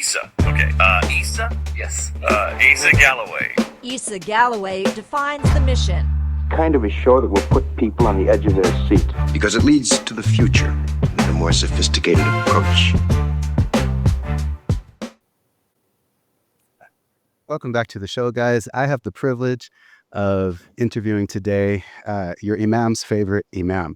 Isa. Okay. Isa? Yes. Isa Galloway. Isa Galloway defines the mission. Kind of a show that will put people on the edge of their seat. Because it leads to the future with a more sophisticated approach. Welcome back to the show, guys. I have the privilege of interviewing today your Imam's favorite Imam.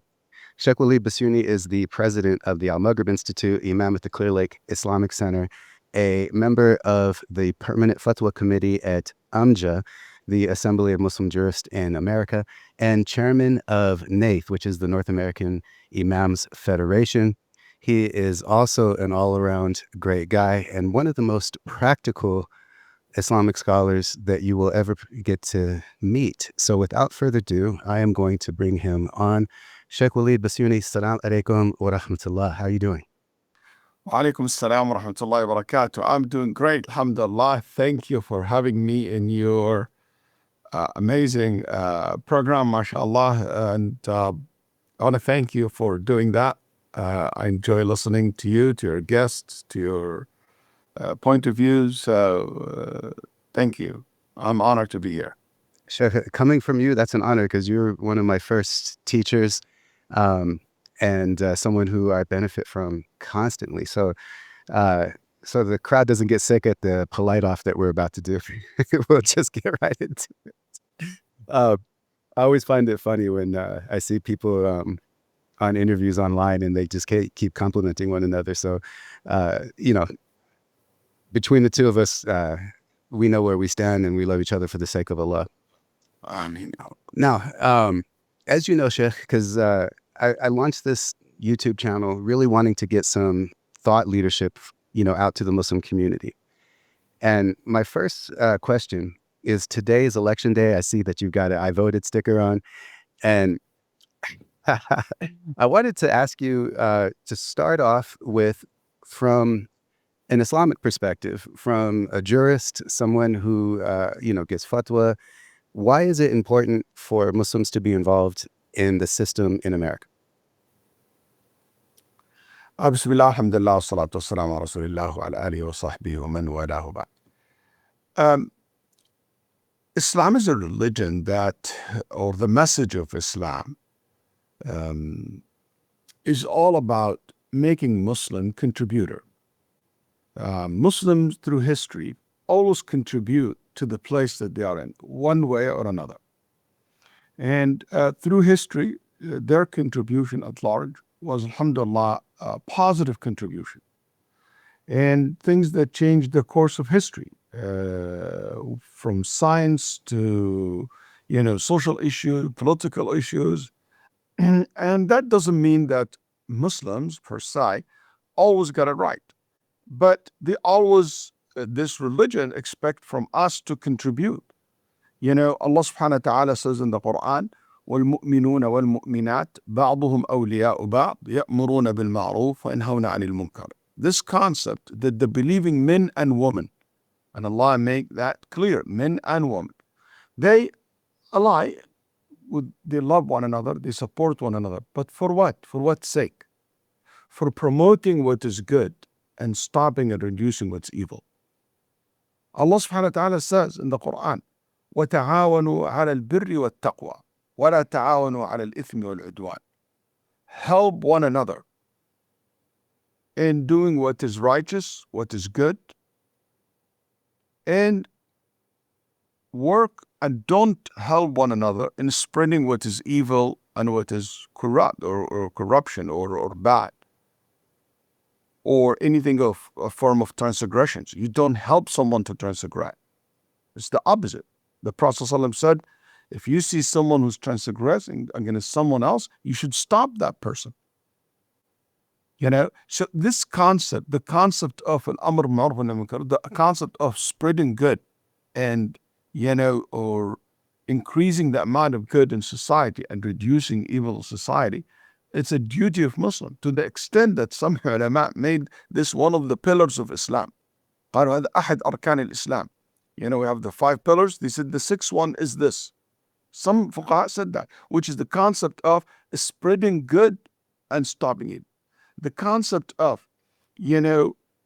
Shaykh Waleed Basyouni is the president of the AlMaghrib Institute, Imam at the CLIC Islamic Center, a member of the Permanent Fatwa Committee at AMJA, the Assembly of Muslim Jurists in America, and chairman of NAIF, which is the North American Imams Federation. He is also an all-around great guy and one of the most practical Islamic scholars that you will ever get to meet. So without further ado, I am going to bring him on. Shaykh Waleed Basyouni, Assalamu alaikum wa rahmatullah. How are you doing? Wa alaikum assalam wa rahmatullahi wa barakatuh. I'm doing great, alhamdulillah. Thank you for having me in your amazing program, mashallah. And I want to thank you for doing that. I enjoy listening to you, to your guests, to your point of views. So thank you. I'm honored to be here. Shaykh, coming from you, that's an honor because you're one of my first teachers and someone who I benefit from constantly. So so the crowd doesn't get sick at the polite off that we're about to do. We'll just get right into it. I always find it funny when I see people on interviews online and they just keep complimenting one another. So, between the two of us, we know where we stand and we love each other for the sake of Allah. Now, as you know, Shaykh, because I launched this YouTube channel really wanting to get some thought leadership, out to the Muslim community. And my first question is, today is election day. I see that you've got an I voted sticker on. And I wanted to ask you to start off with, from an Islamic perspective, from a jurist, someone who, gets fatwa, why is it important for Muslims to be involved in the system in America? Bismillah, alhamdulillah, salatu wassalamu ala rasulillah wa ala alihi wa sahbihi wa man walahu ba'd. Islam is a religion that, or the message of Islam, is all about making Muslim contributor. Muslims through history always contribute to the place that they are in, one way or another. And through history, their contribution at large was, alhamdulillah, a positive contribution. And things that changed the course of history, from science to, social issues, political issues. And that doesn't mean that Muslims, per se, always got it right. But they always, this religion, expect from us to contribute. Allah subhanahu wa ta'ala says in the Quran, وَالْمُؤْمِنُونَ وَالْمُؤْمِنَاتِ بَعْضُهُمْ أَوْلِيَاءُ بَعْضٍ يَأْمُرُونَ بِالْمَعْرُوفِ وَيَنْهَوْنَ عَنِ الْمُنكَرِ. This concept that the believing men and women, and Allah make that clear, men and women, they ally, they love one another, they support one another. But for what? For what sake? For promoting what is good and stopping and reducing what's evil. Allah subhanahu wa ta'ala says in the Quran, وَتَعَاوَنُوا عَلَى الْبِرِّ وَالتَّقْوَى وَلَا تَعَاوَنُوا عَلَى الْإِثْمِ وَالْعُدْوَانِ. Help one another in doing what is righteous, what is good, and work and don't help one another in spreading what is evil and what is corrupt or corruption or bad, or anything of a form of transgressions. You don't help someone to transgress. It's the opposite. The Prophet ﷺ said, if you see someone who's transgressing against someone else, you should stop that person. So this concept, the concept of an amr ma'ruf wa nahy anil munkar, the concept of spreading good and, or increasing the amount of good in society and reducing evil in society, it's a duty of Muslim, to the extent that some ulama made this one of the pillars of Islam. قالوا هذا أحد أركان الإسلام. We have the 5 pillars. They said the 6th one is this. Some fuqaha said that, which is the concept of spreading good and stopping it. The concept of,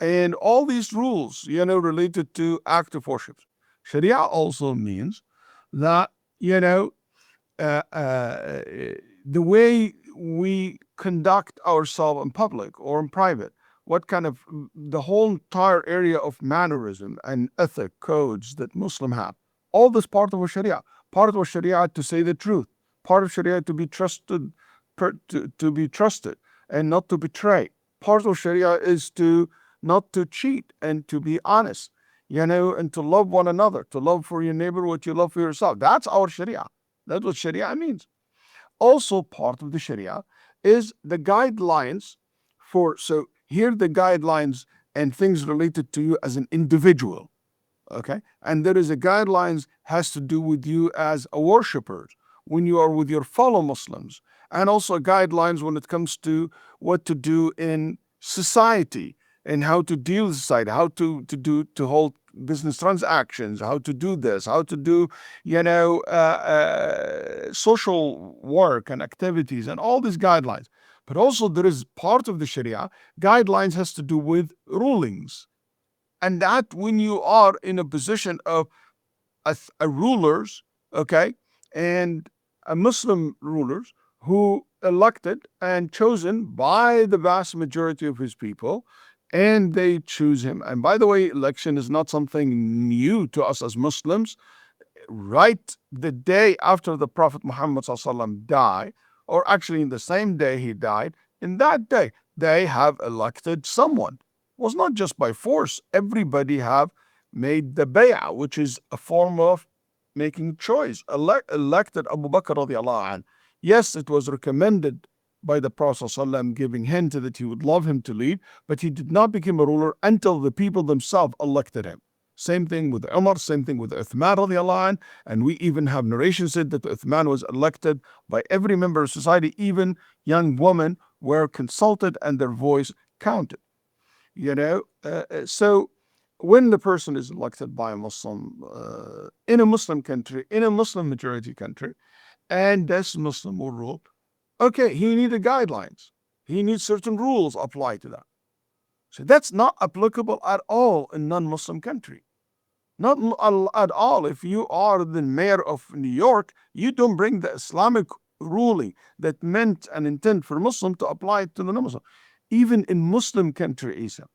and all these rules, related to active worship. Sharia also means that, the way we conduct ourselves in public or in private, what kind of the whole entire area of mannerism and ethic codes that Muslim have. All this part of our Sharia. Part of our Sharia to say the truth. Part of Sharia to be trusted, to be trusted and not to betray. Part of Sharia is to not to cheat and to be honest, and to love one another, to love for your neighbor what you love for yourself. That's our Sharia. That's what Sharia means. Also, part of the Sharia is the guidelines so here the guidelines and things related to you as an individual, okay? And there is a guidelines has to do with you as a worshiper when you are with your fellow Muslims, and also guidelines when it comes to what to do in society and how to deal with society, how to hold business transactions, how to do this, how to do, social work and activities and all these guidelines. But also there is part of the Sharia, guidelines has to do with rulings. And that when you are in a position of a rulers, okay, and a Muslim rulers who elected and chosen by the vast majority of his people, and they choose him. And by the way, election is not something new to us as Muslims. Right the day after the Prophet Muhammad ﷺ died, or actually in the same day he died, in that day, they have elected someone. It was not just by force. Everybody have made the bay'ah, which is a form of making choice. Elected Abu Bakr radiallahu anh. Yes, it was recommended by the Prophet ﷺ, giving hint that he would love him to lead, but he did not become a ruler until the people themselves elected him. Same thing with Umar, same thing with Uthman radiallahu anh, and we even have narration said that Uthman was elected by every member of society, even young women were consulted and their voice counted. So when the person is elected by a Muslim, in a Muslim country, in a Muslim majority country, and this Muslim will rule, okay, he needed guidelines. He needs certain rules applied to that. So that's not applicable at all in non-Muslim country. Not at all. If you are the mayor of New York, you don't bring the Islamic ruling that meant and intent for Muslim to apply it to the non-Muslim. Even in Muslim country, Isa,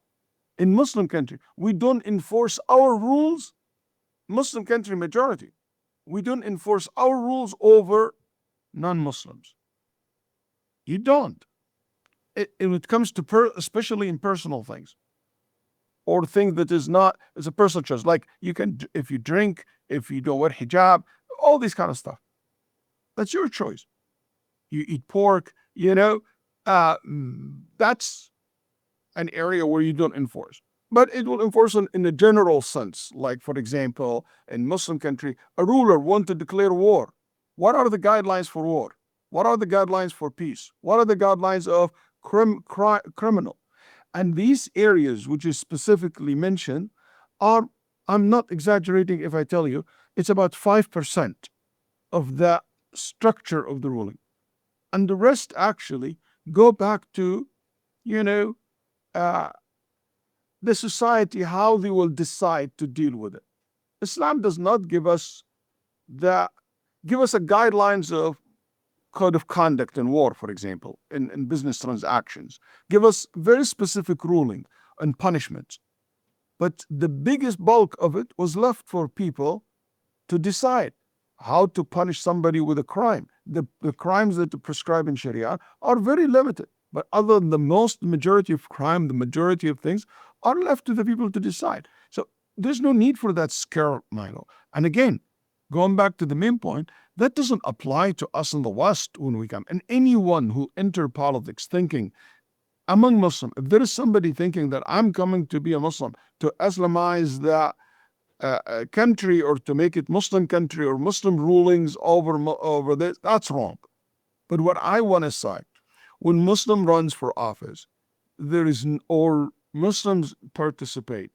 in Muslim country, we don't enforce our rules. Muslim country majority, we don't enforce our rules over non-Muslims. You don't. When it comes to especially in personal things, or things that is a personal choice, like you can, if you drink, if you don't wear hijab, all this kind of stuff. That's your choice. You eat pork, that's an area where you don't enforce. But it will enforce in a general sense. Like, for example, in Muslim country, a ruler wants to declare war. What are the guidelines for war? What are the guidelines for peace? What are the guidelines of criminal? And these areas, which is specifically mentioned, are, I'm not exaggerating if I tell you, it's about 5% of the structure of the ruling. And the rest actually go back to, the society, how they will decide to deal with it. Islam does not give us a guidelines of code of conduct in war, for example, in business transactions. Give us very specific ruling and punishments. But the biggest bulk of it was left for people to decide how to punish somebody with a crime. The crimes that are prescribed in Sharia are very limited. But other than the majority of crime, the majority of things are left to the people to decide. So there's no need for that scaremonger. And again, going back to the main point, that doesn't apply to us in the West when we come. And anyone who enter politics thinking, among Muslims, if there is somebody thinking that I'm coming to be a Muslim, to Islamize the country or to make it Muslim country or Muslim rulings over this, that's wrong. But what I want to say, when Muslim runs for office, or Muslims participate,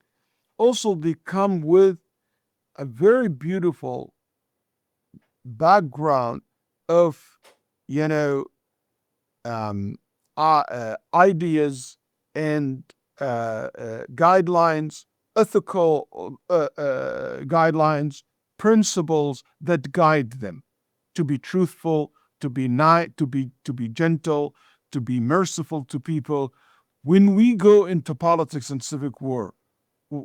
also they come with a very beautiful background of, ideas and guidelines, ethical guidelines, principles that guide them to be truthful, to be nice, to be gentle, to be merciful to people. When we go into politics and civic work, we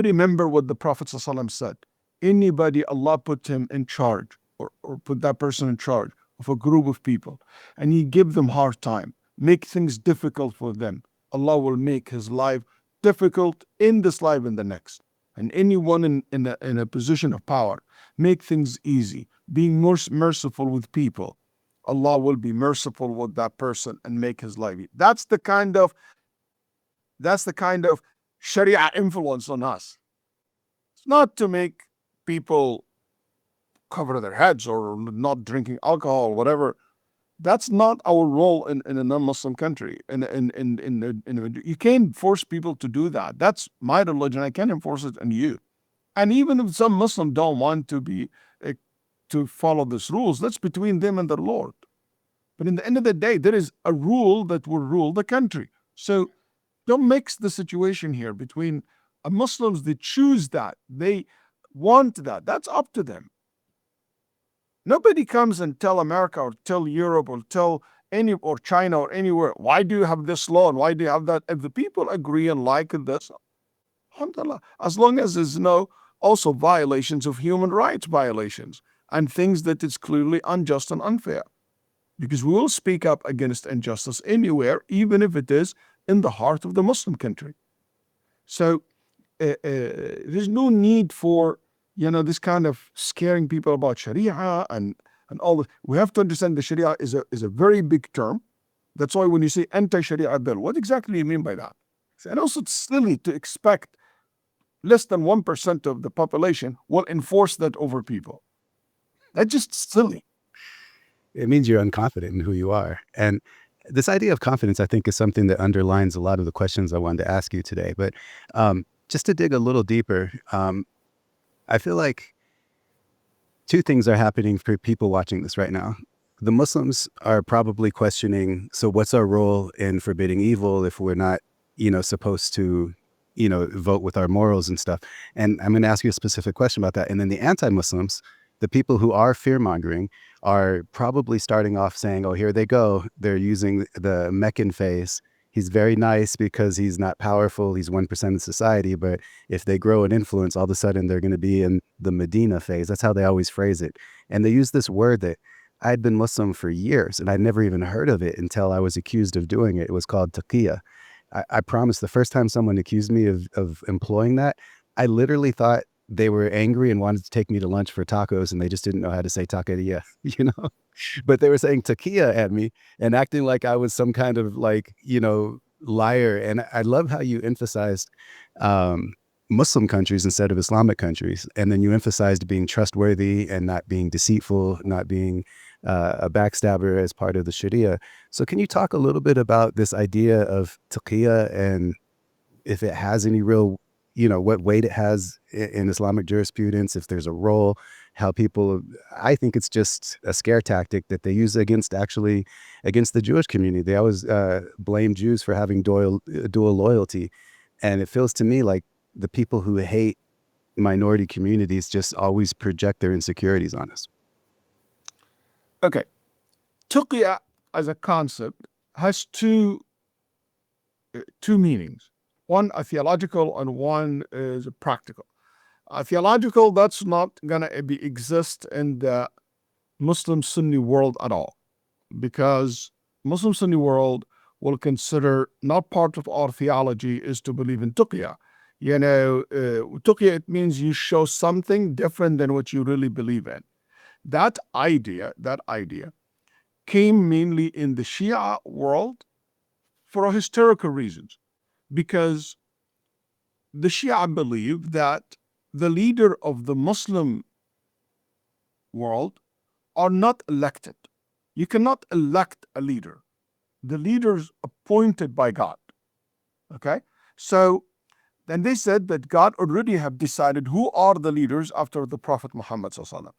remember what the Prophet ﷺ said. Anybody Allah put him in charge or put that person in charge of a group of people and he give them hard time, make things difficult for them, Allah will make his life difficult in this life and the next. And anyone in a position of power, make things easy, being more merciful with people, Allah will be merciful with that person and make his life easy. That's the kind of Sharia influence on us. It's not to make people cover their heads or not drinking alcohol, whatever. That's not our role in a non-Muslim country. You can't force people to do that. That's my religion. I can't enforce it on you. And even if some Muslims don't want to follow these rules, that's between them and their Lord. But in the end of the day, there is a rule that will rule the country. So don't mix the situation here between Muslims that choose that. They want that. That's up to them. Nobody comes and tell America or tell Europe or tell or China or anywhere, why do you have this law and why do you have that? If the people agree and like this, alhamdulillah, as long as there's no also violations of human rights violations and things that is clearly unjust and unfair. Because we will speak up against injustice anywhere, even if it is in the heart of the Muslim country. So there's no need for this kind of scaring people about Sharia and all that. We have to understand the Sharia is a very big term. That's why when you say anti-Sharia bill, what exactly do you mean by that? And also it's silly to expect less than 1% of the population will enforce that over people. That's just silly. It means you're unconfident in who you are. And this idea of confidence, I think, is something that underlines a lot of the questions I wanted to ask you today. But just to dig a little deeper, I feel like two things are happening for people watching this right now. The Muslims are probably questioning, so what's our role in forbidding evil if we're not, supposed to, vote with our morals and stuff? And I'm going to ask you a specific question about that. And then the anti-Muslims, the people who are fear-mongering, are probably starting off saying, oh, here they go. They're using the Meccan phase. He's very nice because he's not powerful. He's 1% of society. But if they grow in influence, all of a sudden they're going to be in the Medina phase. That's how they always phrase it. And they use this word that I'd been Muslim for years and I'd never even heard of it until I was accused of doing it. It was called taqiyya. I promise the first time someone accused me of employing that, I literally thought they were angry and wanted to take me to lunch for tacos and they just didn't know how to say taqueria, but they were saying taqiyya at me and acting like I was some kind of liar. And I love how you emphasized Muslim countries instead of Islamic countries. And then you emphasized being trustworthy and not being deceitful, not being a backstabber as part of the Sharia. So can you talk a little bit about this idea of taqiyya and if it has any real what weight it has in Islamic jurisprudence, if there's a role, how people, I think it's just a scare tactic that they use against the Jewish community. They always blame Jews for having dual loyalty. And it feels to me like the people who hate minority communities just always project their insecurities on us. Okay. Taqiyya as a concept has two meanings. One a theological and one is a practical. Theological, that's not gonna exist in the Muslim Sunni world at all, because Muslim Sunni world will consider not part of our theology is to believe in taqiyya. Taqiyya, it means you show something different than what you really believe in. That idea came mainly in the Shia world for historical reasons. Because the Shia believe that the leader of the Muslim world are not elected. You cannot elect a leader. The leader's appointed by God. Okay? So then they said that God already have decided who are the leaders after the Prophet Muhammad sallallahu alaihi wasallam.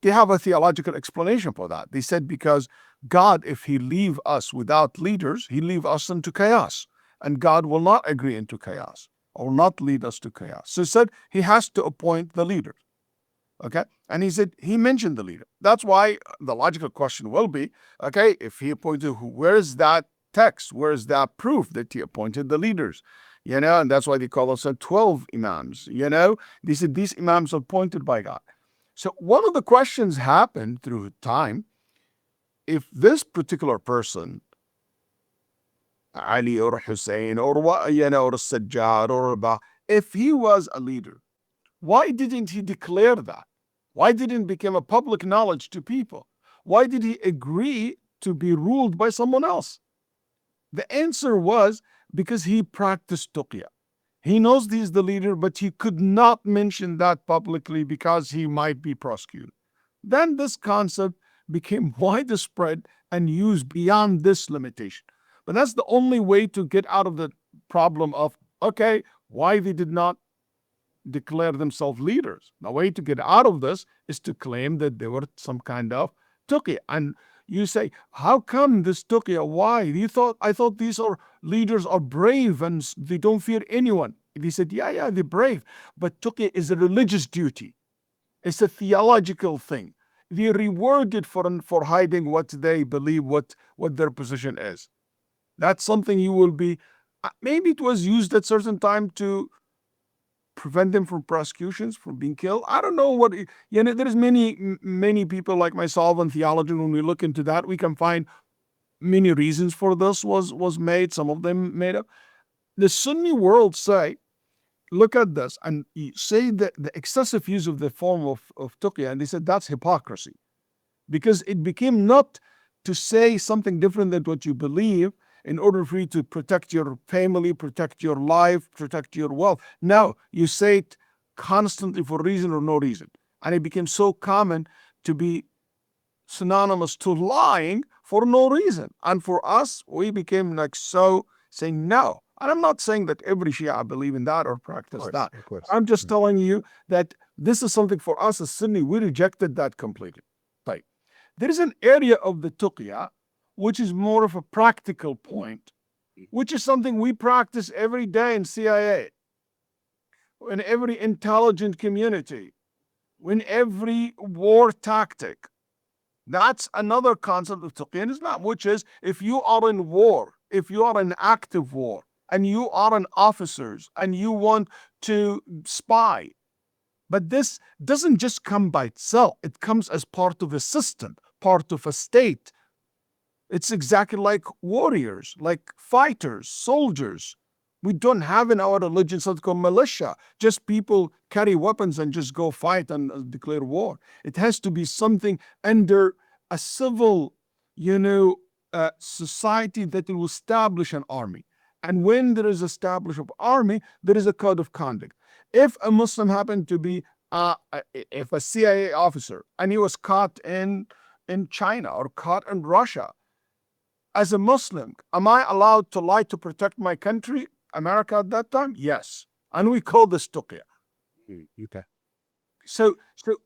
they have a theological explanation for that. They said because God, if he leave us without leaders, he leave us into chaos. And God will not agree into chaos or not lead us to chaos. So he said he has to appoint the leaders. Okay? And he said he mentioned the leader. That's why the logical question will be, okay, if he appointed, where is that text? Where is that proof that he appointed the leaders? You know, and that's why they call us 12 Imams. You know, they said these Imams are appointed by God. So one of the questions happened through time. If this particular person, Ali or Hussein or what, you know, or Sajjad or Ba, if he was a leader, why didn't he declare that? Why didn't it become a public knowledge to people? Why did he agree to be ruled by someone else? The answer was because he practiced tuqya. He knows he's the leader, but he could not mention that publicly because he might be prosecuted. Then this concept became widespread and used beyond this limitation. But that's the only way to get out of the problem of, okay, why they did not declare themselves leaders. The way to get out of this is to claim that they were some kind of tuqya. And you say, how come this tuqya? Why? I thought these are leaders are brave and they don't fear anyone. They said, yeah, they're brave. But tuqya is a religious duty. It's a theological thing. They're rewarded for hiding what they believe, what their position is. That's something you will be, maybe it was used at certain time to prevent them from prosecutions, from being killed. I don't know what, you know, there's many people like myself in theology. When we look into that, we can find many reasons for this was made, some of them made up. The Sunni world say, look at this, and say that the excessive use of the form of tuqya, and they said that's hypocrisy. Because it became not to say something different than what you believe in order for you to protect your family, protect your life, protect your wealth. No, you say it constantly for reason or no reason. And it became so common to be synonymous to lying for no reason. And for us, we became like so saying no. And I'm not saying that every Shia believe in that or practice that. Of course. I'm just telling you that this is something for us as Sunni, we rejected that completely. Right. There is an area of the tuqya which is more of a practical point, which is something we practice every day in CIA, in every intelligent community, in every war tactic. That's another concept of tuqya in Islam, which is if you are in war, if you are in active war, and you are an officers, and you want to spy, but this doesn't just come by itself. It comes as part of a system, part of a state. It's exactly like warriors, like fighters, soldiers. We don't have in our religion something called militia. Just people carry weapons and just go fight and declare war. It has to be something under a civil, society that will establish an army. And when there is established an army, there is a code of conduct. If a Muslim happened to be, if a CIA officer and he was caught in China or caught in Russia, as a Muslim, am I allowed to lie to protect my country, America at that time? Yes. And we call this tuqya. Okay. So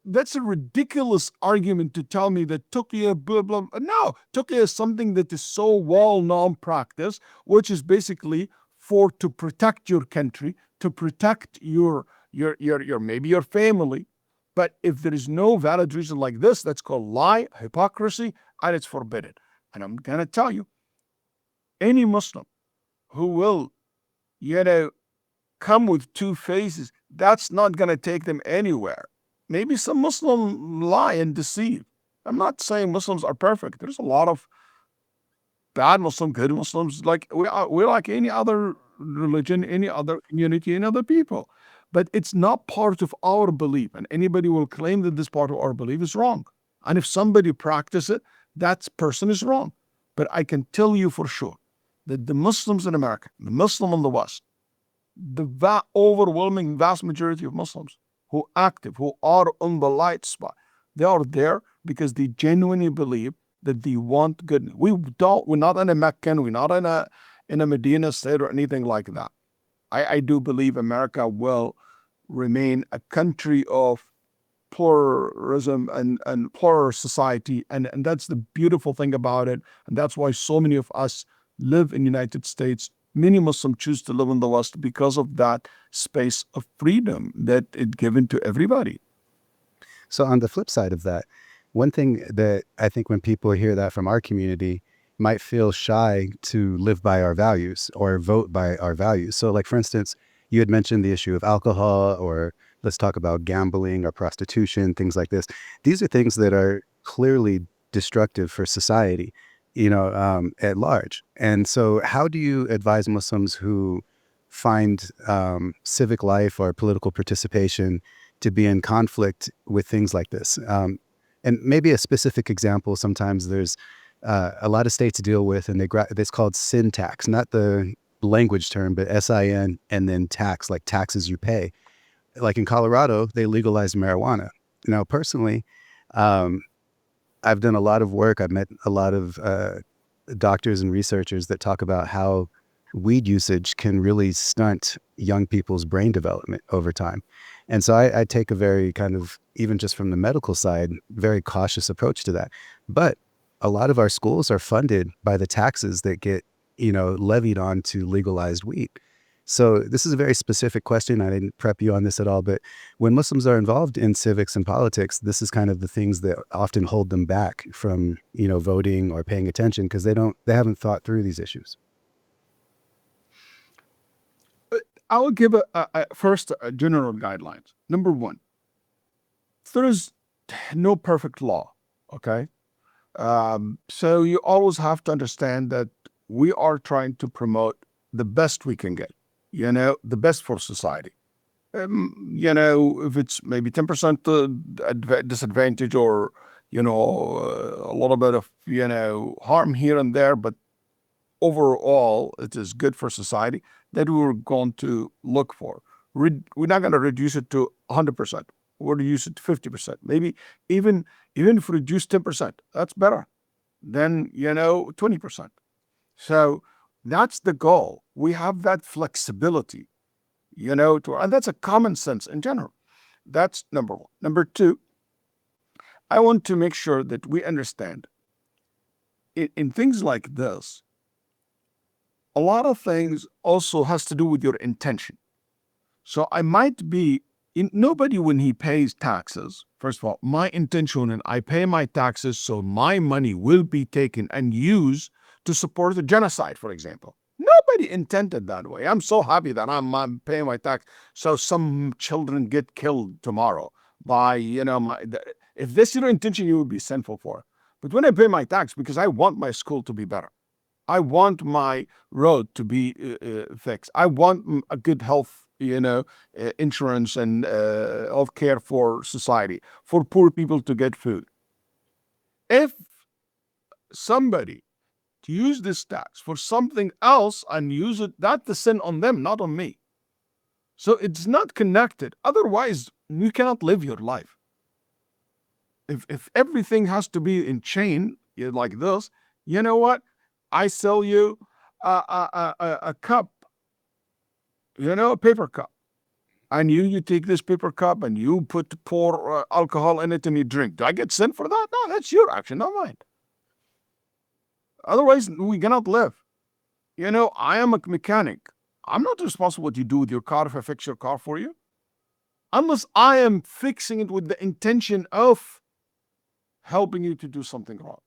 that's a ridiculous argument to tell me that tuqya, blah, blah. No, tuqya is something that is so well-known practice, which is basically to protect your country, to protect your maybe your family. But if there is no valid reason like this, that's called lie, hypocrisy, and it's forbidden. And I'm going to tell you, any Muslim who will, come with two faces, that's not going to take them anywhere. Maybe some Muslims lie and deceive. I'm not saying Muslims are perfect. There's a lot of bad Muslims, good Muslims, like we're like any other religion, any other community, any other people. But it's not part of our belief. And anybody will claim that this part of our belief is wrong. And if somebody practices it, that person is wrong. But I can tell you for sure that the Muslims in America, the Muslim in the West, the overwhelming vast majority of Muslims who are on the light spot, they are there because they genuinely believe that they want goodness. We're not in a Mecca, we're not in a Medina state or anything like that. I do believe America will remain a country of pluralism and plural society. And that's the beautiful thing about it. And that's why so many of us live in the United States. Many Muslims choose to live in the West because of that space of freedom that is given to everybody. So on the flip side of that, one thing that I think when people hear that from our community might feel shy to live by our values or vote by our values. So like, for instance, you had mentioned the issue of alcohol, or let's talk about gambling or prostitution, things like this. These are things that are clearly destructive for society, at large. And so how do you advise Muslims who find civic life or political participation to be in conflict with things like this? And maybe a specific example, sometimes there's a lot of states deal with, and it's called sin tax, not the language term, but SIN, and then tax, like taxes you pay. Like in Colorado, they legalized marijuana. Now, personally, I've done a lot of work. I've met a lot of doctors and researchers that talk about how weed usage can really stunt young people's brain development over time. And so I take a very kind of, even just from the medical side, very cautious approach to that. But a lot of our schools are funded by the taxes that get, levied onto legalized weed. So this is a very specific question. I didn't prep you on this at all, but when Muslims are involved in civics and politics, this is kind of the things that often hold them back from, voting or paying attention, because they haven't thought through these issues. I will give first a general guidelines. Number one, there is no perfect law, okay? So you always have to understand that we are trying to promote the best we can get, the best for society. If it's maybe 10% disadvantage, or, a little bit of, harm here and there, but overall it is good for society, that we're going to look for. We're not going to reduce it to 100%. We'll reduce it to 50%. Maybe even if we reduce 10%, that's better than, 20%. So that's the goal. We have that flexibility, and that's a common sense in general. That's number one. Number two, I want to make sure that we understand in things like this, a lot of things also has to do with your intention. So I might be nobody, when he pays taxes, first of all, my intention, and I pay my taxes, so my money will be taken and used to support the genocide, for example. Nobody intended that way. I'm so happy that I'm paying my tax, so some children get killed tomorrow by, if this is your intention, you would be sinful for it. But when I pay my tax, because I want my school to be better, I want my road to be fixed, I want a good health, insurance and health care for society, for poor people to get food. If somebody to use this tax for something else and use it, that's the sin on them, not on me. So it's not connected. Otherwise, you cannot live your life. If everything has to be in chain like this, you know what? I sell you a cup, a paper cup. And you take this paper cup and you pour alcohol in it and you drink. Do I get sin for that? No, that's your action, not mine. Otherwise, we cannot live. I am a mechanic. I'm not responsible what you do with your car if I fix your car for you. Unless I am fixing it with the intention of helping you to do something wrong.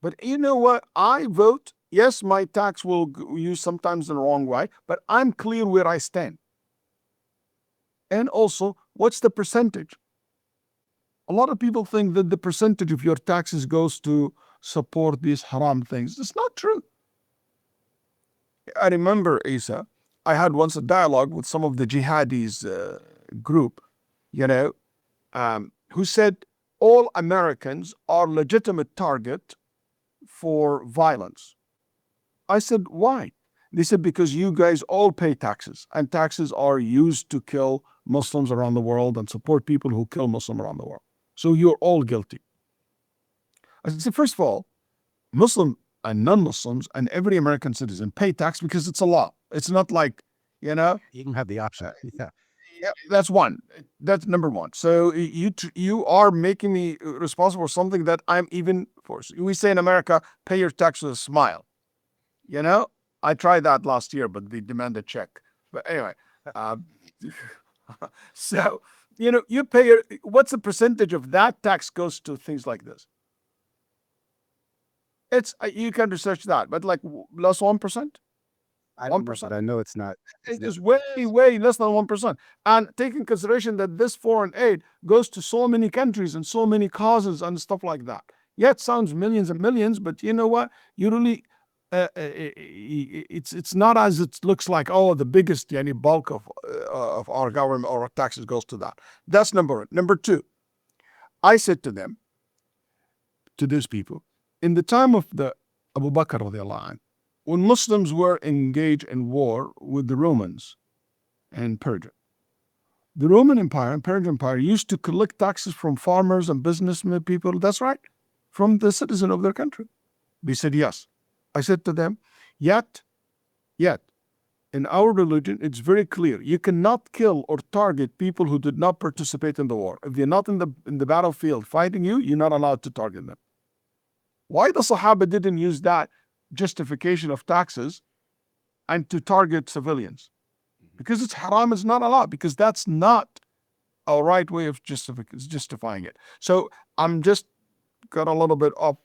But you know what? I vote. Yes, my tax will use sometimes in the wrong way, but I'm clear where I stand. And also, what's the percentage? A lot of people think that the percentage of your taxes goes to support these haram things. It's not true. I remember, Isa, I had once a dialogue with some of the jihadis group, who said all Americans are legitimate target for violence. I said, why? They said, because you guys all pay taxes, and taxes are used to kill Muslims around the world and support people who kill Muslims around the world. So you're all guilty. I said, first of all, Muslim and non-Muslims and every American citizen pay tax because it's a law. It's not like, You can have the option. Yeah. Yeah, that's one. That's number one. So you are making me responsible for something that I'm even for. We say in America, pay your tax with a smile. You know, I tried that last year, but they demand a check. But anyway, uh, so you pay your. What's the percentage of that tax goes to things like this? It's you can research that, but like less 1%. I don't know, 1%. but I know it's not. It is way, way less than 1%. And taking consideration that this foreign aid goes to so many countries and so many causes and stuff like that. Yeah, it sounds millions and millions, but you know what? You really, it's not as it looks like. Oh, the biggest any bulk of our government or our taxes goes to that. That's number one. Number two, I said to them, to these people, in the time of the Abu Bakr radiallahu anh, when Muslims were engaged in war with the Romans and Persia, the Roman Empire and Persian Empire used to collect taxes from farmers and businessmen people. That's right, from the citizen of their country. They said yes. I said to them, yet, in our religion, it's very clear. You cannot kill or target people who did not participate in the war. If they're not in the battlefield fighting you, you're not allowed to target them. Why the Sahaba didn't use that justification of taxes and to target civilians? Because it's haram, is not allowed, because that's not a right way of justifying it. So I'm just got a little bit off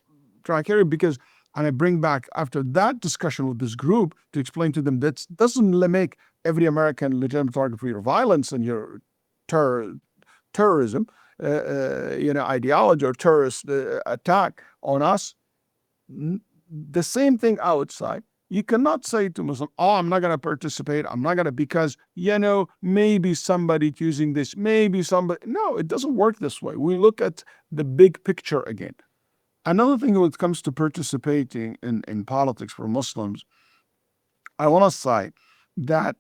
track here because, and I bring back after that discussion with this group to explain to them that doesn't make every American legitimate target for your violence and your terrorism, ideology or terrorist attack on us. The same thing outside. You cannot say to Muslim, oh, I'm not going to participate. I'm not going to, because, maybe somebody using this, maybe somebody. No, it doesn't work this way. We look at the big picture again. Another thing when it comes to participating in politics for Muslims, I want to say that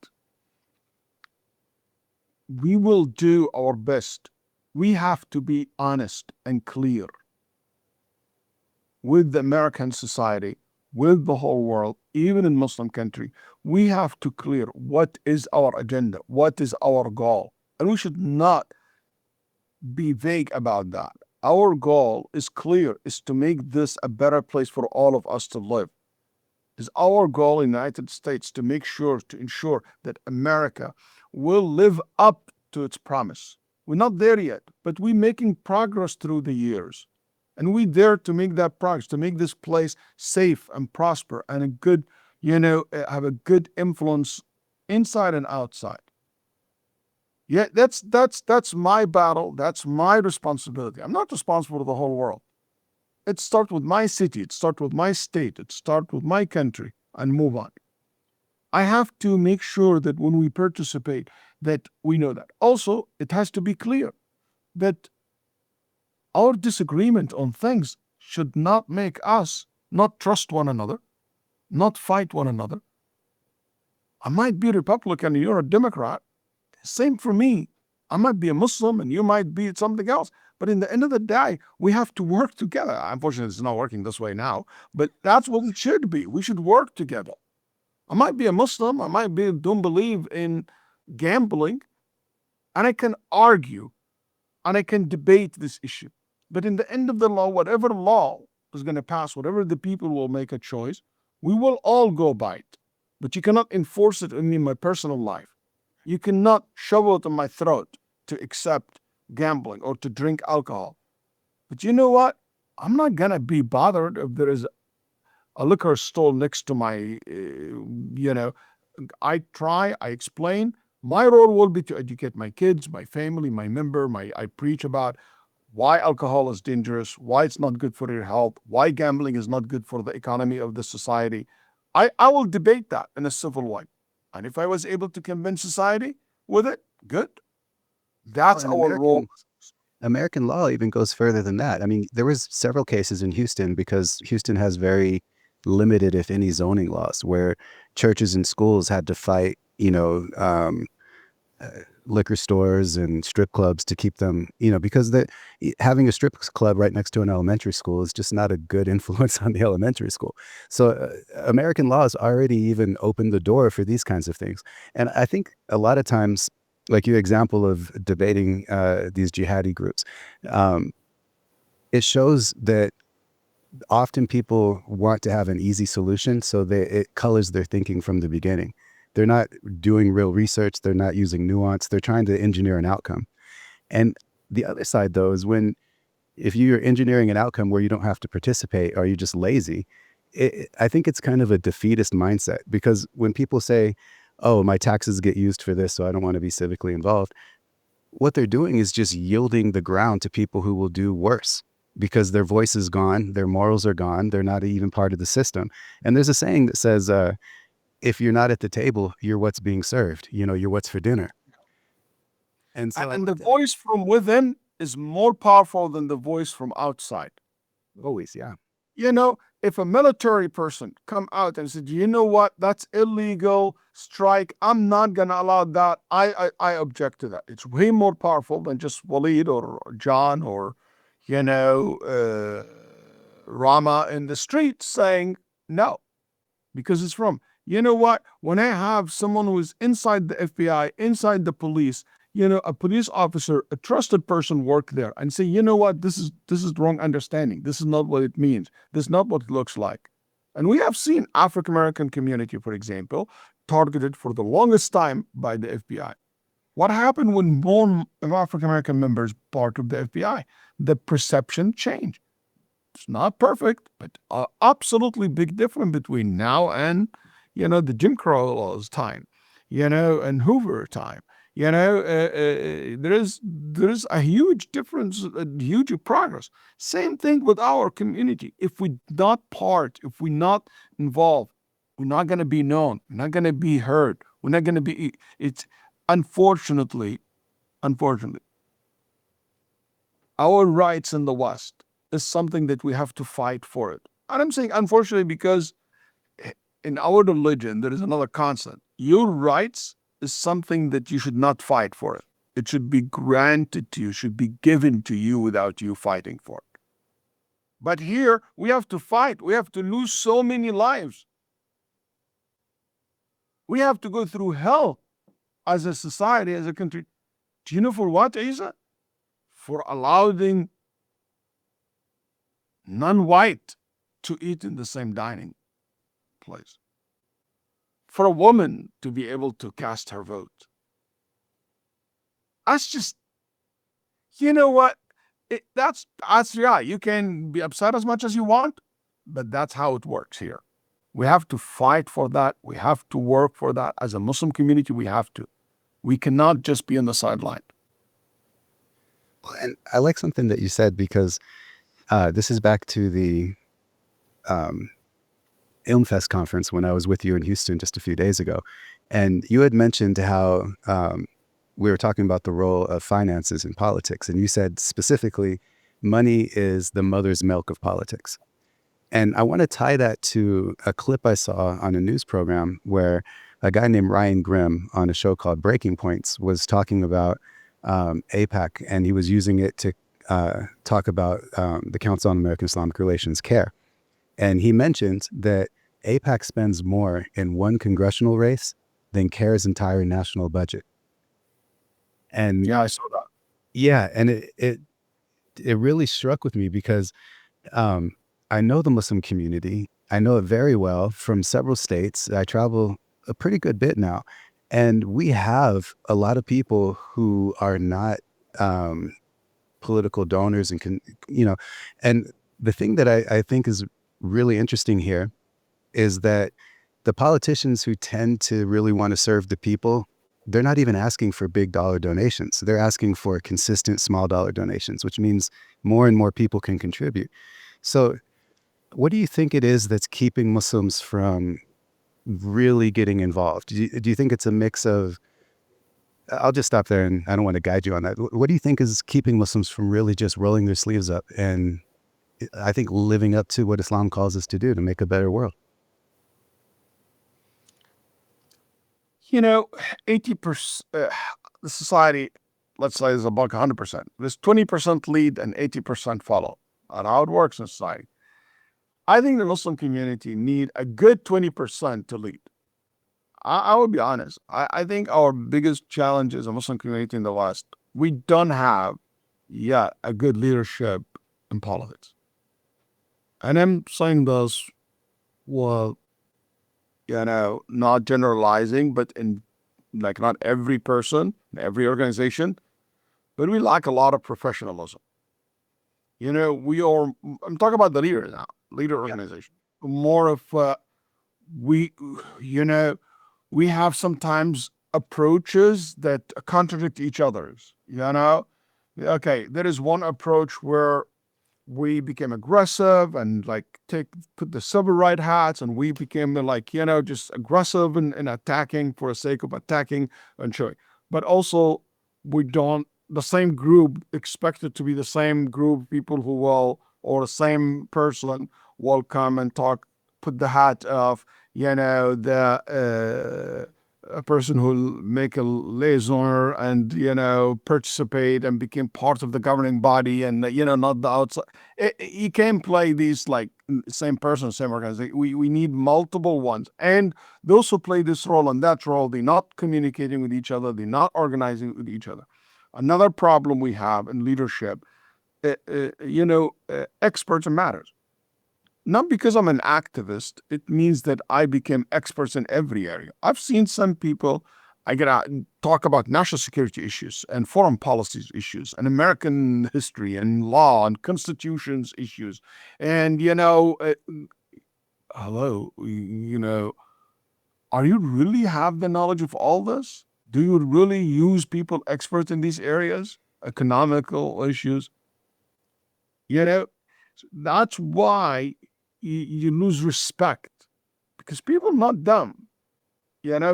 we will do our best. We have to be honest and clear with the American society, with the whole world, even in Muslim country. We have to clear what is our agenda, what is our goal. And we should not be vague about that. Our goal is clear, is to make this a better place for all of us to live. It's our goal in the United States to ensure that America will live up to its promise. We're not there yet, but we're making progress through the years. And we dare to make that progress, to make this place safe and prosper and a good, have a good influence inside and outside. Yeah, that's my battle. That's my responsibility. I'm not responsible for the whole world. It starts with my city. It starts with my state. It starts with my country and move on. I have to make sure that when we participate, that we know that. Also, it has to be clear that our disagreement on things should not make us not trust one another, not fight one another. I might be Republican and you're a Democrat. Same for me. I might be a Muslim and you might be something else. But in the end of the day, we have to work together. Unfortunately, it's not working this way now, but that's what it should be. We should work together. I might be a Muslim. I might don't believe in gambling. And I can argue and I can debate this issue. But in the end of the law, whatever law is going to pass, whatever the people will make a choice, we will all go by it. But you cannot enforce it in my personal life. You cannot shove it in my throat to accept gambling or to drink alcohol. But you know what? I'm not going to be bothered if there is a liquor store next to my, I explain. My role will be to educate my kids, my family, my member. I preach about why alcohol is dangerous, why it's not good for your health, why gambling is not good for the economy of the society. I will debate that in a civil way. And if I was able to convince society with it, good. That's our role. American law even goes further than that. I mean, there was several cases in Houston because Houston has very limited, if any, zoning laws where churches and schools had to fight, liquor stores and strip clubs to keep them, because having a strip club right next to an elementary school is just not a good influence on the elementary school. So American laws already even opened the door for these kinds of things. And I think a lot of times like your example of debating these jihadi groups, it shows that often people want to have an easy solution, so it colors their thinking from the beginning. They're not doing real research. They're not using nuance. They're trying to engineer an outcome. And the other side, though, is if you're engineering an outcome where you don't have to participate or you're just lazy, I think it's kind of a defeatist mindset, because when people say, oh, my taxes get used for this, so I don't want to be civically involved, what they're doing is just yielding the ground to people who will do worse, because their voice is gone, their morals are gone, they're not even part of the system. And there's a saying that says, if you're not at the table, you're what's being served. You're what's for dinner. And so, And the voice from within is more powerful than the voice from outside. always, yeah. If a military person come out and said, you know what, that's illegal, strike, I'm not going to allow that. I object to that. It's way more powerful than just Waleed or John or, Rama in the street saying no, because it's from, when I have someone who is inside the FBI, inside the police, a police officer, a trusted person work there and say, you know what, this is the wrong understanding. This is not what it means. This is not what it looks like. And we have seen African-American community, for example, targeted for the longest time by the FBI. What happened when more African-American members part of the FBI? The perception changed. It's not perfect, but absolutely big difference between now and, the Jim Crow laws time, and Hoover time. There is a huge difference, a huge progress. Same thing with our community. If we not part, if we not involved, we're not going to be known. We're not going to be heard. We're not going to be. It's unfortunately, our rights in the West is something that we have to fight for it. And I'm saying unfortunately because in our religion there is another constant. Your rights is something that you should not fight for it. It should be granted to you, should be given to you without you fighting for it. But here we have to fight. We have to lose so many lives. We have to go through hell as a society, as a country. Do you know for what, Isa? For allowing non-white to eat in the same dining place. For a woman to be able to cast her vote. That's just, you know what? That's yeah, you can be upset as much as you want, but that's how it works here. We have to fight for that. We have to work for that. As a Muslim community, we have to. We cannot just be on the sideline. And I like something that you said, because this is back to the ILMFest conference when I was with you in Houston just a few days ago. And you had mentioned how we were talking about the role of finances in politics. And you said specifically, money is the mother's milk of politics. And I want to tie that to a clip I saw on a news program where a guy named Ryan Grimm on a show called Breaking Points was talking about AIPAC, and he was using it to talk about the Council on American Islamic Relations, CARE. And he mentioned that AIPAC spends more in one congressional race than CARE's entire national budget. And Yeah, I saw that. yeah, and it really struck with me because I know the Muslim community. I know it very well from several states. I travel a pretty good bit now. And we have a lot of people who are not political donors and and the thing that I think is really interesting here is that the politicians who tend to really want to serve the people, they're not even asking for big dollar donations. They're asking for consistent small dollar donations, which means more and more people can contribute. So what do you think it is that's keeping Muslims from really getting involved? Do you think it's a mix of, I'll just stop there and I don't want to guide you on that. What do you think is keeping Muslims from really just rolling their sleeves up and I think living up to what Islam calls us to do to make a better world? 80%, the society, let's say, is about 100%. There's 20% lead and 80% follow. And how it works in society. I think the Muslim community need a good 20% to lead. I will be honest. I think our biggest challenge as a Muslim community in the West, we don't have yet a good leadership in politics. And I'm saying this, well, not generalizing, but in like not every person, every organization, but we lack a lot of professionalism. I'm talking about the leaders now, leader organization. More of, we have sometimes approaches that contradict each other's, Okay, there is one approach where we became aggressive and put the civil right hats, and we became just aggressive and attacking for the sake of attacking and showing. But also the same group expected to be the same group of people who will, or the same person will come and talk, put the hat of, a person who will make a liaison and, participate and become part of the governing body and, not the outside. You can't play these same person, same organization. We need multiple ones. And those who play this role and that role, they're not communicating with each other. They're not organizing with each other. Another problem we have in leadership, experts matters. Not because I'm an activist, it means that I became experts in every area. I've seen some people, I get out and talk about national security issues and foreign policies issues and American history and law and constitutions issues. And, hello, are you really have the knowledge of all this? Do you really use people experts in these areas? Economical issues? That's why you lose respect, because people are not dumb.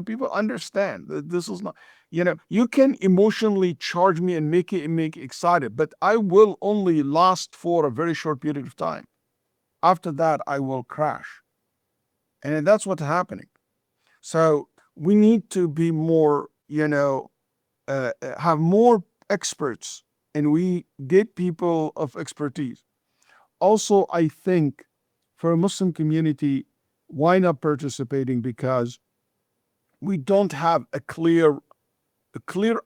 People understand that this is not, you can emotionally charge me and make excited, but I will only last for a very short period of time. After that, I will crash. And that's what's happening. So we need to be more, have more experts, and we get people of expertise. Also, I think for a Muslim community, why not participating? Because we don't have a clear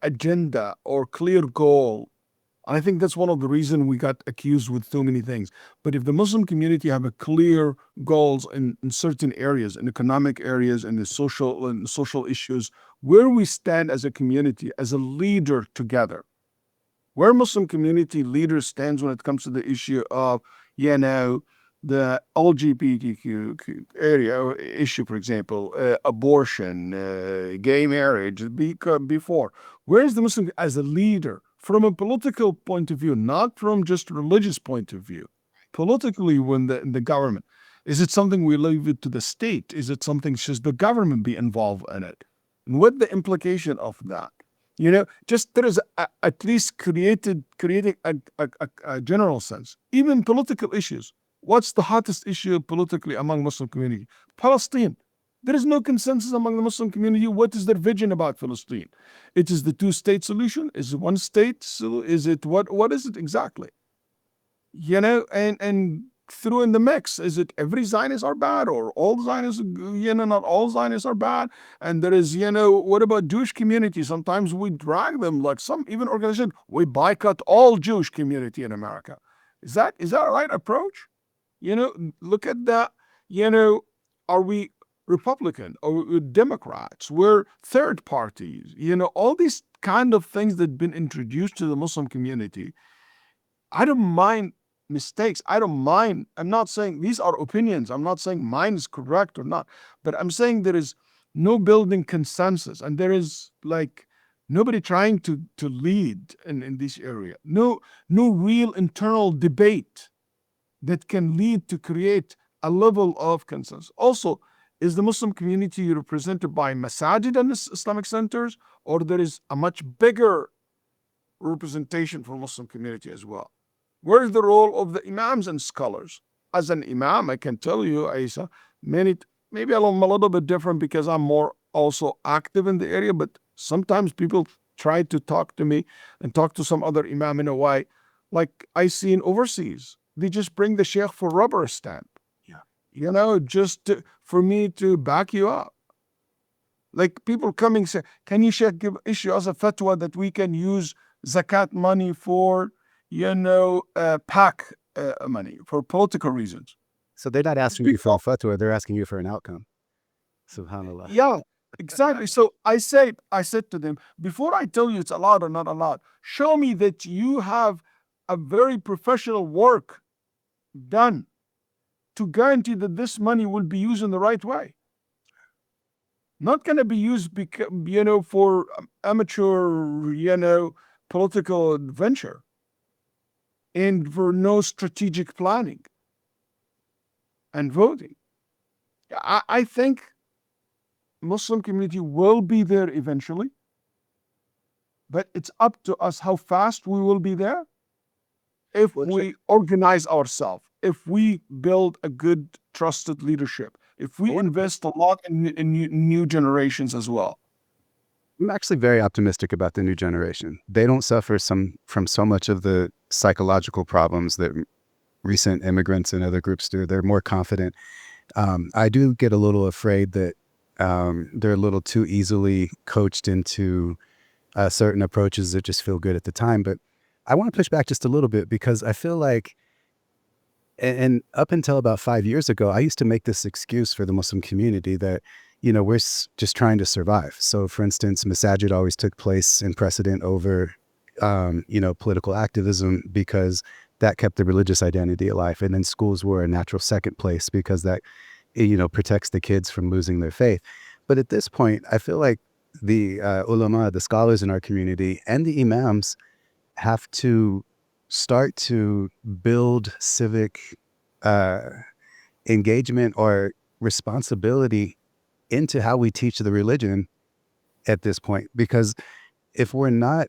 agenda or clear goal. And I think that's one of the reasons we got accused with so many things. But if the Muslim community have a clear goals in certain areas, in economic areas, in the social issues, where we stand as a community, as a leader together, where Muslim community leader stands when it comes to the issue of, the LGBTQ area issue, for example, abortion, gay marriage, before. Where is the Muslim as a leader from a political point of view, not from just religious point of view? Politically, when the government, is it something we leave it to the state? Is it something should the government be involved in it? And what the implication of that? Just there is at least creating a general sense. Even political issues. What's the hottest issue politically among Muslim community? Palestine. There is no consensus among the Muslim community. What is their vision about Palestine? It is the two-state solution? Is it one state? So is it what is it exactly? And through in the mix, is it every Zionists are bad, or all Zionists, not all Zionists are bad? And there is, what about Jewish community? Sometimes we drag them, like some even organization, we boycott all Jewish community in America. Is that a right approach? Look at that, are we Republican or Democrats? We're third parties, all these kind of things that have been introduced to the Muslim community. I don't mind mistakes. I don't mind. I'm not saying these are opinions. I'm not saying mine is correct or not, but I'm saying there is no building consensus, and there is nobody trying to lead in this area. No real internal debate that can lead to create a level of consensus. Also, is the Muslim community represented by masajid and Islamic centers, or there is a much bigger representation for Muslim community as well? Where is the role of the Imams and scholars? As an Imam, I can tell you, Isa, maybe I'm a little bit different because I'm more also active in the area, but sometimes people try to talk to me and talk to some other Imam in a way, like I see in overseas. They just bring the Shaykh for rubber stamp, just for me to back you up. Like people coming say, can you Sheikh issue us a fatwa that we can use zakat money for, PAC money for political reasons? So they're not asking you for a fatwa, they're asking you for an outcome. Subhanallah. Yeah, exactly. So I said to them, before I tell you it's allowed or not allowed, show me that you have a very professional work done to guarantee that this money will be used in the right way. Not going to be used, for amateur, political adventure and for no strategic planning and voting. I think Muslim community will be there eventually, but it's up to us how fast we will be there if we organize ourselves, if we build a good, trusted leadership, if we invest a lot in new generations as well. I'm actually very optimistic about the new generation. They don't suffer from so much of the psychological problems that recent immigrants and other groups do. They're more confident. I do get a little afraid that they're a little too easily coached into certain approaches that just feel good at the time. But I want to push back just a little bit, because I feel like, and up until about 5 years ago, I used to make this excuse for the Muslim community that, we're just trying to survive. So for instance, masajid always took place in precedent over, political activism, because that kept the religious identity alive. And then schools were a natural second place because that, protects the kids from losing their faith. But at this point, I feel like the ulama, the scholars in our community, and the imams have to start to build civic engagement or responsibility into how we teach the religion at this point. Because if we're not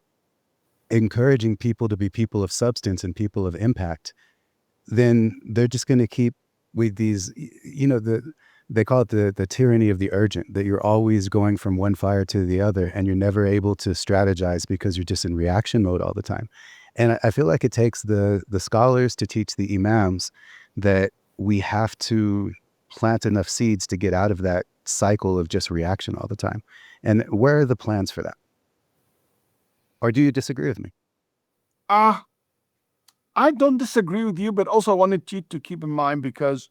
encouraging people to be people of substance and people of impact, then they're just going to keep with these, they call it the tyranny of the urgent, that you're always going from one fire to the other and you're never able to strategize because you're just in reaction mode all the time. And I feel like it takes the scholars to teach the imams that we have to plant enough seeds to get out of that cycle of just reaction all the time. And where are the plans for that? Or do you disagree with me? I don't disagree with you, but also I wanted you to keep in mind, because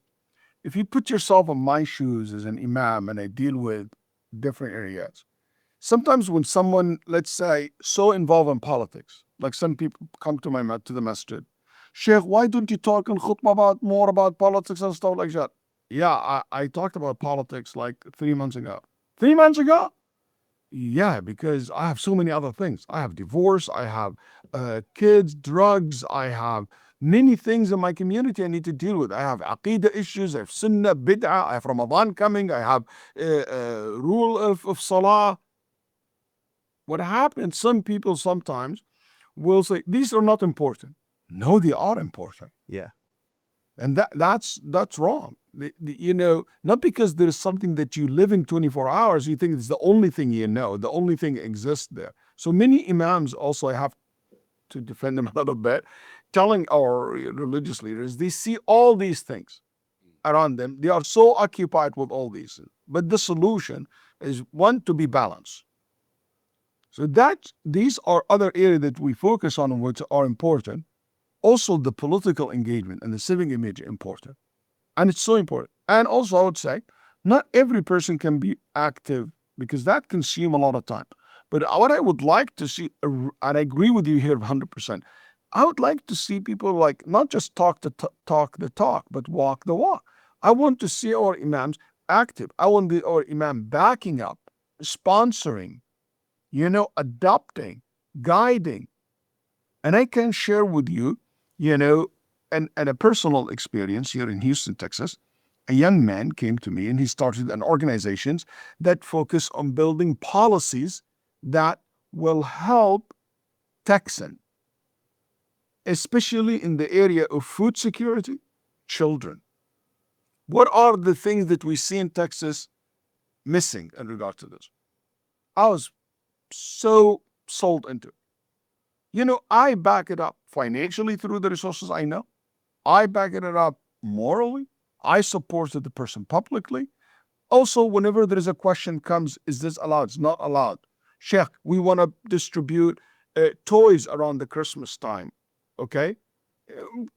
if you put yourself in my shoes as an imam and I deal with different areas, sometimes when someone, let's say, so involved in politics, like some people come to the masjid, Sheikh, why don't you talk in khutbah more about politics and stuff like that? Yeah, I talked about politics like 3 months ago. 3 months ago? Yeah, because I have so many other things. I have divorce, I have kids, drugs, I have many things in my community I need to deal with. I have aqidah issues, I have sunnah, bid'ah, I have Ramadan coming, I have rule of salah. What happens, some people sometimes will say, these are not important. No, they are important. Yeah. And that's wrong. Not because there's something that you live in 24 hours, you think it's the only thing the only thing exists there. So many imams also, I have to defend them a little bit, telling our religious leaders, they see all these things around them. They are so occupied with all these. But the solution is, one, to be balanced. So these are other areas that we focus on which are important. Also, the political engagement and the civic image are important. And it's so important. And also, I would say, not every person can be active, because that consumes a lot of time. But what I would like to see, and I agree with you here 100%, I would like to see people like not just talk the talk, but walk the walk. I want to see our imams active. I want our imam backing up, sponsoring, adopting, guiding. And I can share with you, and a personal experience here in Houston, Texas. A young man came to me and he started an organization that focus on building policies that will help Texans, especially in the area of food security, children. What are the things that we see in Texas missing in regard to this? I was so sold into it. I back it up financially through the resources I know. I back it up morally. I supported the person publicly. also, whenever there is a question comes, is this allowed? It's not allowed. Sheikh, we want to distribute toys around the Christmas time. Okay?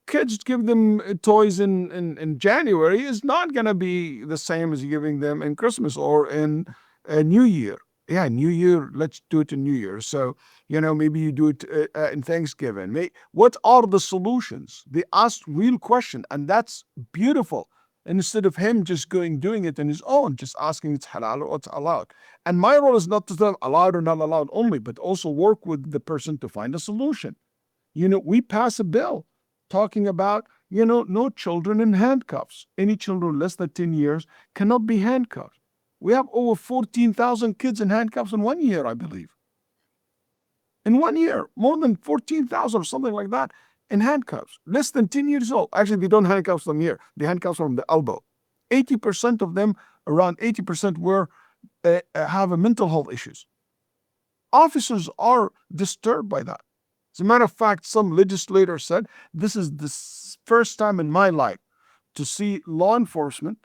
Kids give them toys in January is not going to be the same as giving them in Christmas or in New Year. Yeah, New Year, let's do it in New Year. So, maybe you do it in Thanksgiving. What are the solutions? They asked real question, and that's beautiful. Instead of him just doing it on his own, just asking it's halal or it's allowed. And my role is not to tell allowed or not allowed only, but also work with the person to find a solution. We pass a bill talking about, no children in handcuffs. Any children less than 10 years cannot be handcuffed. We have over 14,000 kids in handcuffs in 1 year, I believe. In 1 year, more than 14,000 or something like that in handcuffs, less than 10 years old. Actually, they don't handcuff them here. They handcuff from the elbow. 80% of them, around 80% have a mental health issues. Officers are disturbed by that. As a matter of fact, some legislator said, this is the first time in my life to see law enforcement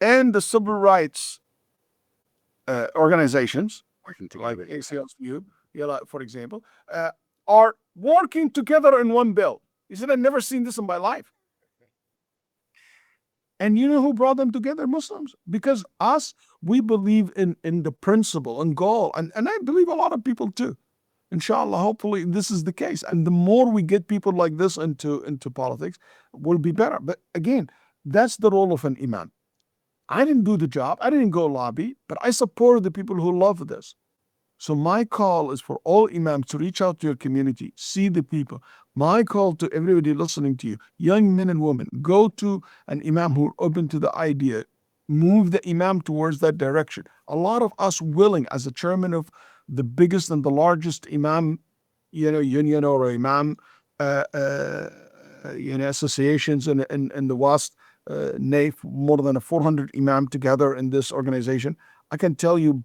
and the civil rights organizations, like the ACLU, for example, are working together in one bill. He said, I've never seen this in my life. And you know who brought them together? Muslims. Because we believe in the principle and goal. And I believe a lot of people too. Inshallah, hopefully this is the case. And the more we get people like this into politics, will be better. But again, that's the role of an imam. I didn't do the job. I didn't go lobby, but I support the people who love this. So my call is for all imams to reach out to your community, see the people. My call to everybody listening to you, young men and women, go to an imam who are open to the idea. Move the imam towards that direction. A lot of us willing, as a chairman of the biggest and the largest imam, union or imam, associations in the West, NAIF, more than 400 imam together in this organization. I can tell you,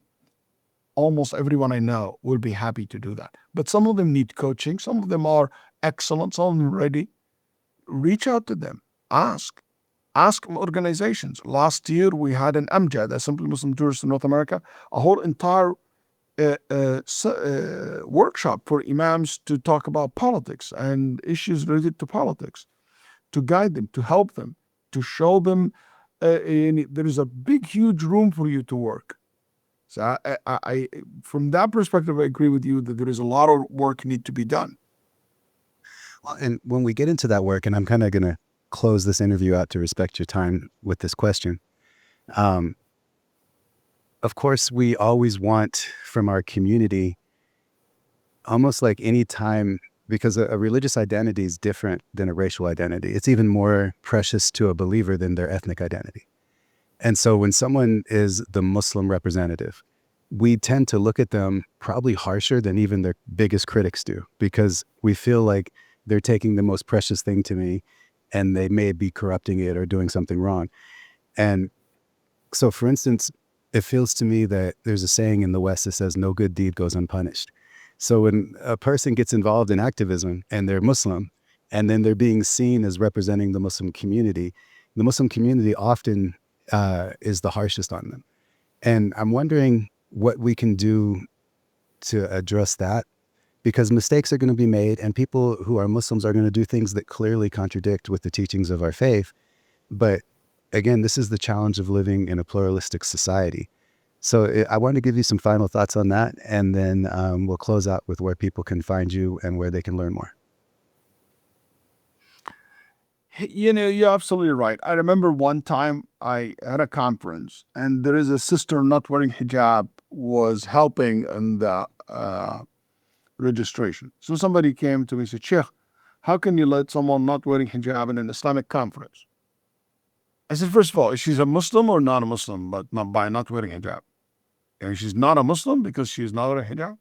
almost everyone I know will be happy to do that. But some of them need coaching. Some of them are excellent. Some of them ready. Reach out to them. Ask organizations. Last year, we had an AMJA, the Simply Muslim Jurists in North America, a whole entire workshop for imams to talk about politics and issues related to politics, to guide them, to help them, to show them there is a big, huge room for you to work. So I from that perspective, I agree with you that there is a lot of work need to be done. Well, and when we get into that work, and I'm kind of going to close this interview out to respect your time with this question. Of course, we always want from our community, almost like any time, because a religious identity is different than a racial identity. It's even more precious to a believer than their ethnic identity. And so when someone is the Muslim representative, we tend to look at them probably harsher than even their biggest critics do, because we feel like they're taking the most precious thing to me and they may be corrupting it or doing something wrong. And so, for instance, it feels to me that there's a saying in the West that says no good deed goes unpunished. So when a person gets involved in activism and they're Muslim, and then they're being seen as representing the Muslim community often is the harshest on them. And I'm wondering what we can do to address that, because mistakes are going to be made and people who are Muslims are going to do things that clearly contradict with the teachings of our faith. But again, this is the challenge of living in a pluralistic society. So I want to give you some final thoughts on that, and then we'll close out with where people can find you and where they can learn more. You're absolutely right. I remember one time I had a conference and there is a sister not wearing hijab was helping in the registration. So somebody came to me and said, Shaykh, how can you let someone not wearing hijab in an Islamic conference? I said, first of all, is she a Muslim or not a Muslim, but not by not wearing hijab? And she's not a Muslim because she's not wearing hijab?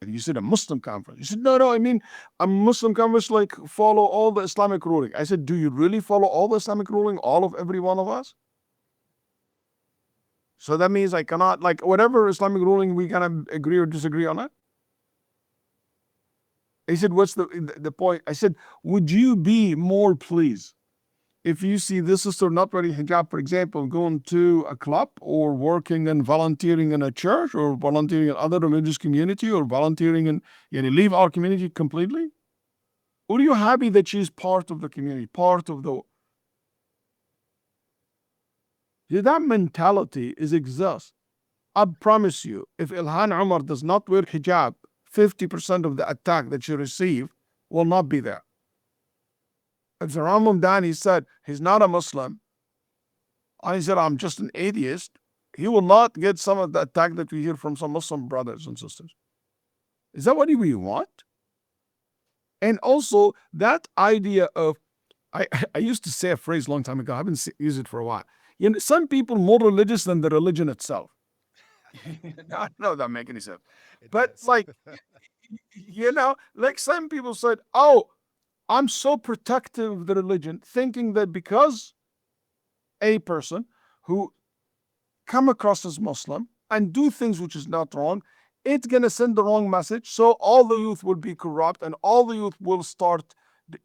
And you said a Muslim conference. You said, no, I mean a Muslim conference, like follow all the Islamic ruling. I said, do you really follow all the Islamic ruling, all of every one of us? So that means I cannot, like whatever Islamic ruling, we kind of agree or disagree on it. He said, what's the point? I said, would you be more pleased if you see this sister not wearing hijab, for example, going to a club or working and volunteering in a church or volunteering in other religious community or volunteering in, leave our community completely? Or are you happy that she's part of the community, part of the... That mentality exists. I promise you, if Ilhan Omar does not wear hijab, 50% of the attack that she received will not be there. If the Imam Dani said he's not a Muslim, and he said, I'm just an atheist, he will not get some of the attack that we hear from some Muslim brothers and sisters. Is that what we want? And also, that idea of, I used to say a phrase a long time ago, I haven't used it for a while. Some people more religious than the religion itself. I don't know if that makes any sense. But like, like some people said, oh, I'm so protective of the religion, thinking that because a person who come across as Muslim and do things which is not wrong, it's going to send the wrong message. So all the youth will be corrupt and all the youth will start.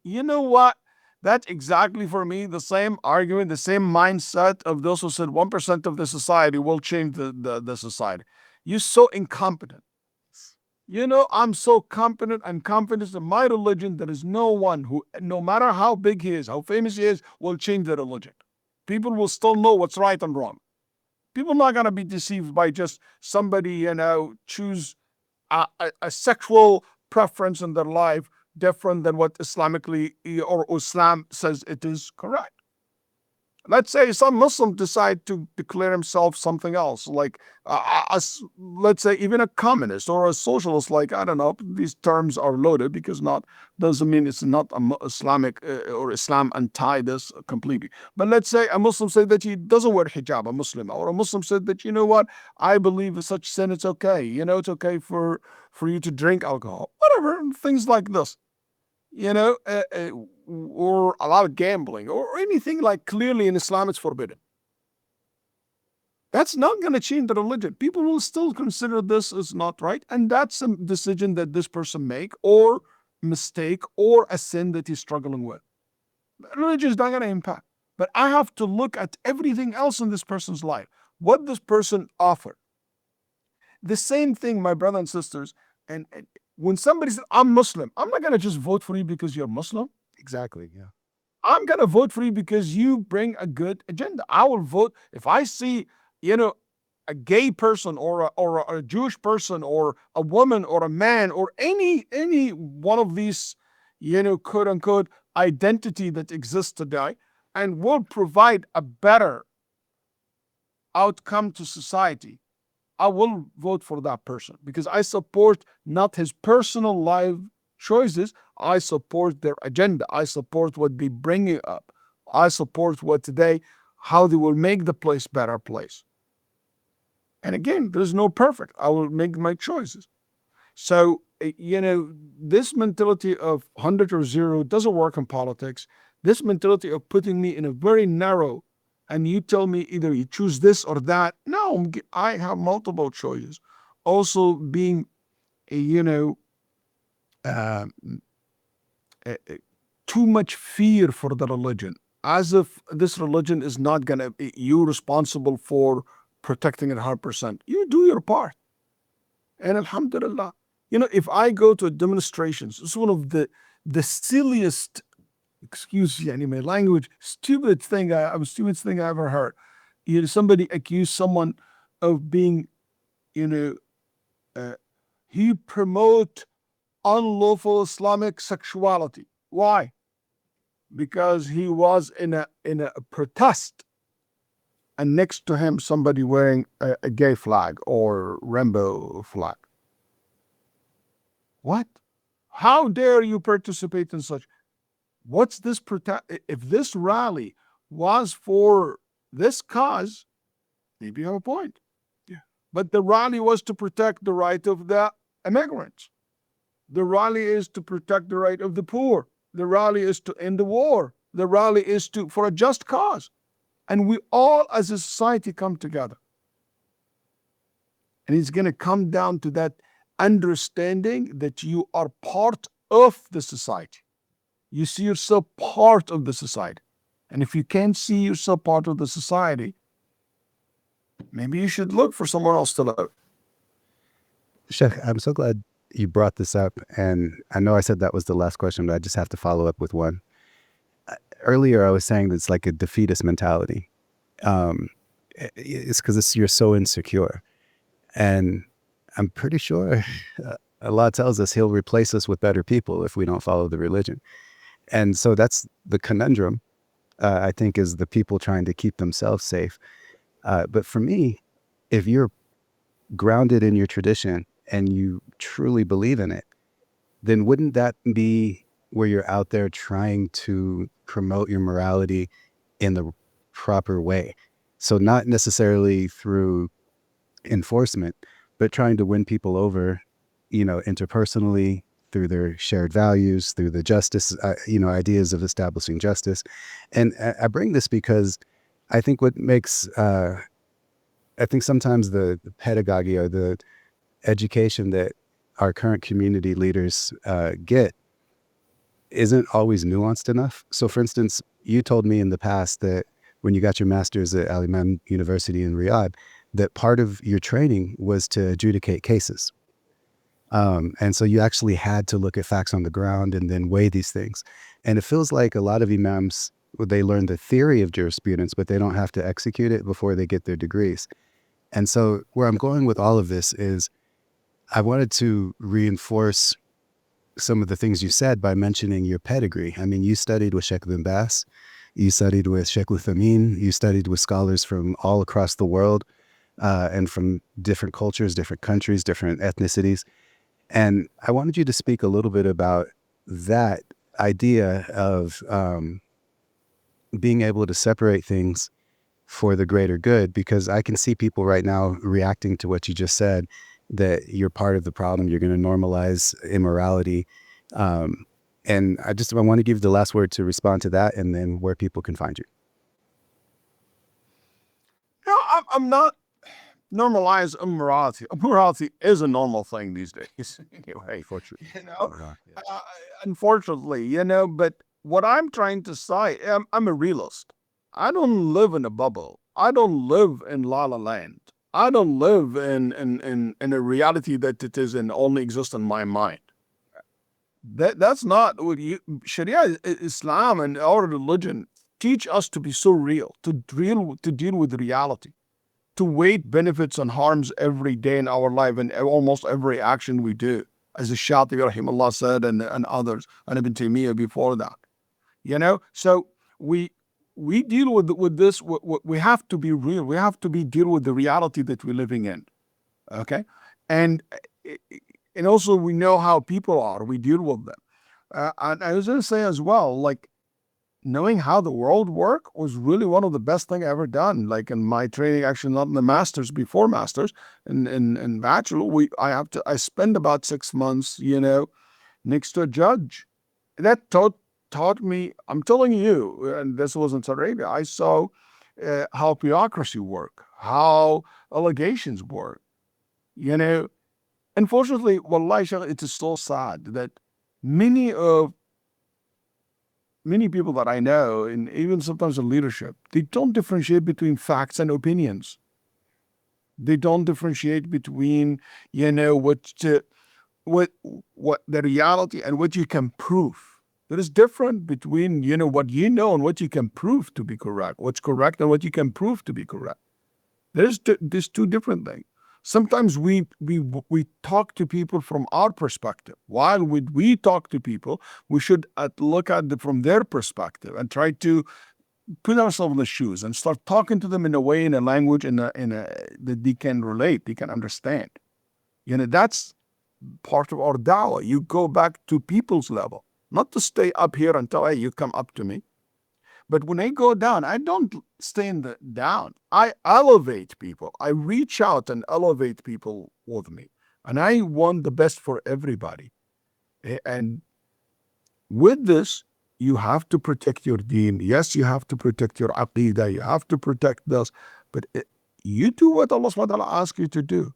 You know what? That's exactly for me the same argument, the same mindset of those who said 1% of the society will change the society. You're so incompetent. I'm so confident and confident in my religion. There is no one who, no matter how big he is, how famous he is, will change the religion. People will still know what's right and wrong. People are not going to be deceived by just somebody, choose a sexual preference in their life different than what Islamically or Islam says it is correct. Let's say some Muslim decide to declare himself something else, like let's say even a communist or a socialist. Like, I don't know, these terms are loaded because doesn't mean it's not Islamic or Islam anti this completely. But let's say a Muslim said that he doesn't wear hijab, a Muslim, or a Muslim said that, you know what, I believe in such sin, it's okay. It's okay for you to drink alcohol, whatever, things like this. Or allow gambling or anything like clearly in Islam it's forbidden. That's not going to change the religion. People will still consider this as not right. And that's a decision that this person make or mistake or a sin that he's struggling with. Religion is not going to impact. But I have to look at everything else in this person's life. What this person offered. The same thing, my brothers and sisters, and when somebody says, I'm Muslim, I'm not going to just vote for you because you're Muslim. Exactly, yeah. I'm going to vote for you because you bring a good agenda. I will vote if I see, a gay person or a Jewish person or a woman or a man or any one of these, quote unquote, identity that exists today and will provide a better outcome to society. I will vote for that person because I support not his personal life choices. I support their agenda. I support what they bring up. I support how they will make the place better place. And again, there's no perfect. I will make my choices. So, this mentality of 100 or 0 doesn't work in politics. This mentality of putting me in a very narrow, and you tell me either you choose this or that. No, I have multiple choices. Also being, too much fear for the religion. As if this religion is not going to be you responsible for protecting it 100%. You do your part. And alhamdulillah, if I go to demonstrations, it's one of the silliest, excuse my language, stupidest thing I ever heard. Somebody accused someone of being, he promote unlawful Islamic sexuality. Why? Because he was in a protest, and next to him somebody wearing a gay flag or rainbow flag. What? How dare you participate in such? What's this protest? If this rally was for this cause, maybe you have a point. Yeah. But the rally was to protect the right of the immigrants. The rally is to protect the right of the poor. The rally is to end the war. The rally is for a just cause. And we all as a society come together. And it's going to come down to that understanding that you are part of the society. You see yourself part of the society. And if you can't see yourself part of the society, maybe you should look for someone else to live. Sheikh, I'm so glad you brought this up. And I know I said that was the last question, but I just have to follow up with one. Earlier, I was saying that it's like a defeatist mentality. It's because you're so insecure. And I'm pretty sure Allah tells us he'll replace us with better people if we don't follow the religion. And so that's the conundrum, I think, is the people trying to keep themselves safe. But for me, if you're grounded in your tradition and you truly believe in it, then wouldn't that be where you're out there trying to promote your morality in the proper way? So not necessarily through enforcement, but trying to win people over, interpersonally, through their shared values, through the justice, ideas of establishing justice. And I bring this because I think what makes, I think sometimes the pedagogy or the education that our current community leaders get isn't always nuanced enough. So for instance, you told me in the past that when you got your master's at Imam University in Riyadh, that part of your training was to adjudicate cases. And so you actually had to look at facts on the ground and then weigh these things. And it feels like a lot of imams, they learn the theory of jurisprudence, but they don't have to execute it before they get their degrees. And so where I'm going with all of this is I wanted to reinforce some of the things you said by mentioning your pedigree. I mean, you studied with Shaykh bin Bas, you studied with Shaykh Uthamin, you studied with scholars from all across the world and from different cultures, different countries, different ethnicities. And I wanted you to speak a little bit about that idea of being able to separate things for the greater good, because I can see people right now reacting to what you just said, that you're part of the problem, you're going to normalize immorality. And I want to give you the last word to respond to that and then where people can find you. No, I'm not normalize immorality. Immorality is a normal thing these days. Anyway, Fortunately. Unfortunately, but what I'm trying to say, I'm a realist. I don't live in a bubble. I don't live in La La Land. I don't live in a reality that it is and only exists in my mind. That's not what Sharia, Islam, and our religion teach us to be so real, to deal with reality, to weigh benefits and harms every day in our life and almost every action we do, as the Shatibi rahimahullah said and others, and Ibn Taymiyyah before that. So we deal with this. We have to be real. We have to deal with the reality that we're living in. Okay, and also we know how people are. We deal with them. And I was going to say as well, like, knowing how the world work was really one of the best thing I ever done. Like in my training, actually not in the masters, before masters, in bachelor, I spend about 6 months, next to a judge. That taught me, I'm telling you, and this was in Saudi Arabia, I saw how bureaucracy work, how allegations work. Unfortunately, wallahi, it is so sad that many people that I know, and even sometimes in leadership, they don't differentiate between facts and opinions. They don't differentiate between, what the reality and what you can prove. There is difference between, what you know and what you can prove to be correct. What's correct and what you can prove to be correct. There's two different things. Sometimes we talk to people from our perspective. While we talk to people, we should look at it from their perspective and try to put ourselves in the shoes and start talking to them in a way, in a language, that they can relate, they can understand. That's part of our dawah. You go back to people's level, not to stay up here and tell, hey, you come up to me. But when I go down, I don't stay in the down. I elevate people. I reach out and elevate people with me. And I want the best for everybody. And with this, you have to protect your deen. Yes, you have to protect your aqidah. You have to protect this. But you do what Allah subhanahu wa ta'ala asks you to do.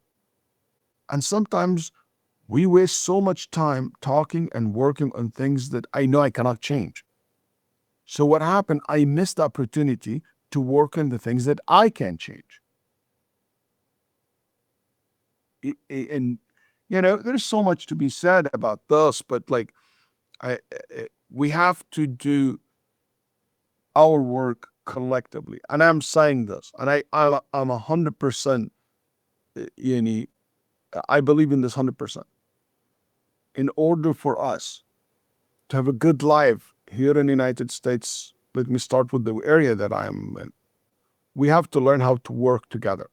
And sometimes we waste so much time talking and working on things that I know I cannot change. So what happened? I missed the opportunity to work on the things that I can change. And there's so much to be said about this, but like, we have to do our work collectively. And I'm saying this, and I'm 100%, I believe in this 100%. In order for us to have a good life here in the United States, let me start with the area that I'm in. We have to learn how to work together,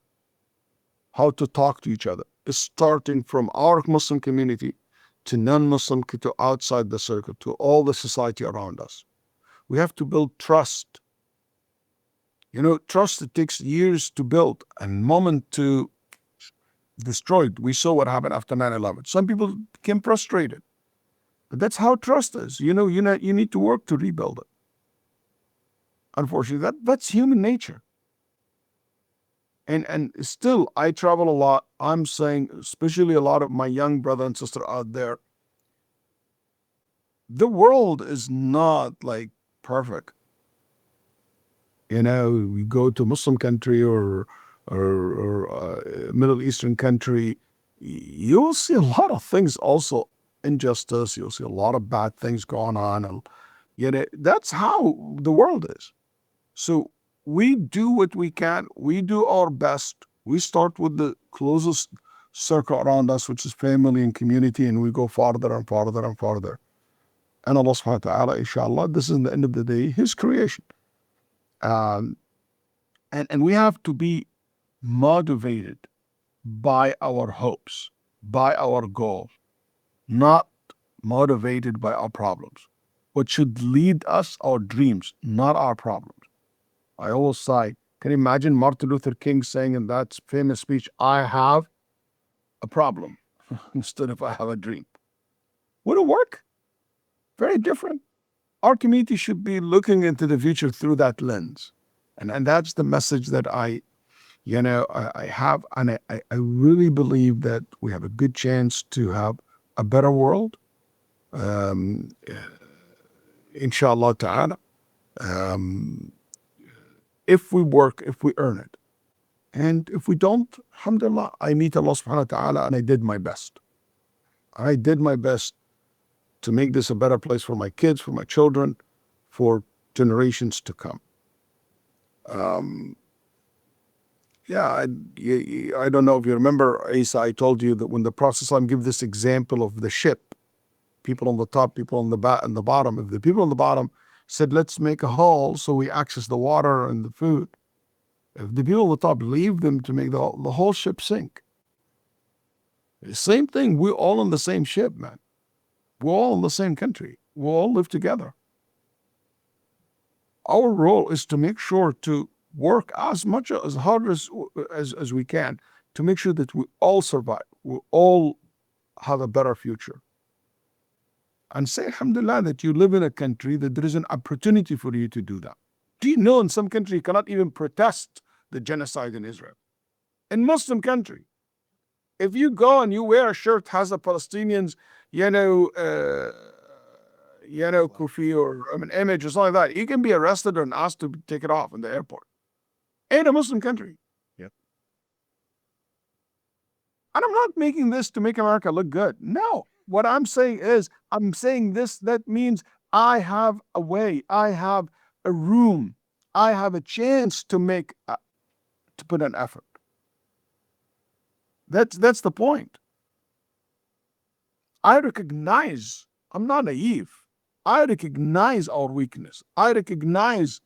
how to talk to each other, starting from our Muslim community to non-Muslim, to outside the circle, to all the society around us. We have to build trust. Trust, it takes years to build and moment to destroy it. We saw what happened after 9/11. Some people became frustrated. But that's how trust is. You need to work to rebuild it. Unfortunately, that's human nature. And still, I travel a lot. I'm saying, especially a lot of my young brother and sister out there, the world is not like perfect. We go to a Muslim country or Middle Eastern country, you'll see a lot of things also, injustice, you'll see a lot of bad things going on. And that's how the world is. So we do what we can. We do our best. We start with the closest circle around us, which is family and community, and we go farther and farther and farther. And Allah subhanahu wa ta'ala, inshallah, this is in the end of the day, His creation. And we have to be motivated by our hopes, by our goals, not motivated by our problems. What should lead us, our dreams, not our problems. I always say, can you imagine Martin Luther King saying in that famous speech, I have a problem, instead of I have a dream? Would it work? Very different. Our community should be looking into the future through that lens. And that's the message that I have. And I really believe that we have a good chance to have a better world. Inshallah ta'ala. If we work, if we earn it. And if we don't, alhamdulillah, I meet Allah subhanahu wa ta'ala and I did my best. I did my best to make this a better place for my kids, for my children, for generations to come. I don't know if you remember, Isa, I told you that when the Prophet gave this example of the ship, people on the top, people on the bottom. If the people on the bottom said, let's make a hole so we access the water and the food, if the people on the top leave them to make the whole ship sink. The same thing, we're all on the same ship, man. We're all in the same country. We all live together. Our role is to make sure to work as hard as we can to make sure that we all survive. We all have a better future. And say, alhamdulillah, that you live in a country that there is an opportunity for you to do that. Do you know in some country you cannot even protest the genocide in Israel? In Muslim country, if you go and you wear a shirt has a Palestinians, kufi or an image or something like that, you can be arrested or asked to take it off in the airport. In a Muslim country. Yep. And I'm not making this to make America look good. No. What I'm saying is, that means I have a way, I have a room, I have a chance to put an effort. That's the point. I recognize, I'm not naive. I recognize our weakness. I recognize,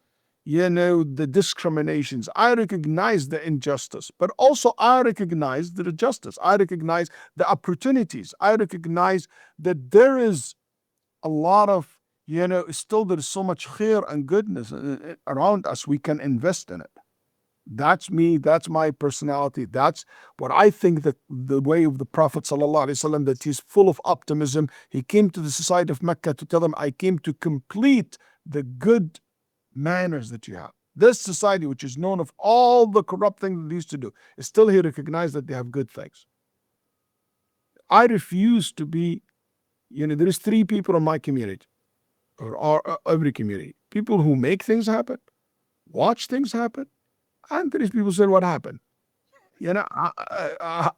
the discriminations. I recognize the injustice, but also I recognize the justice. I recognize the opportunities. I recognize that there is a lot of, still there is so much khair and goodness around us. We can invest in it. That's me. That's my personality. That's what I think, that the way of the Prophet ﷺ, that he's full of optimism. He came to the society of Mecca to tell them, I came to complete the good manners that you have. This society, which is known of all the corrupt things that they used to do, is still here to recognize that they have good things. I refuse to be, there is 3 people in my community. or every community. People who make things happen, watch things happen, and there is people who say, what happened? You know,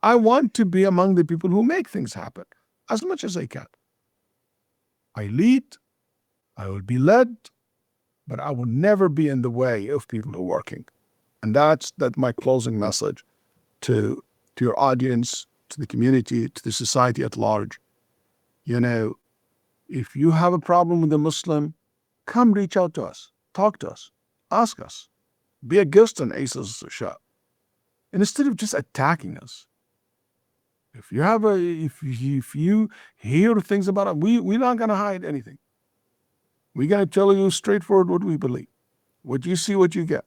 I want to be among the people who make things happen as much as I can. I lead, I will be led, but I will never be in the way of people who are working. And that's my closing message to your audience, to the community, to the society at large. You know, if you have a problem with a Muslim, come reach out to us, talk to us, ask us, be a guest on ACE's show. And instead of just attacking us, if you hear things about it, we're not going to hide anything. We're going to tell you straightforward what we believe. What you see, what you get.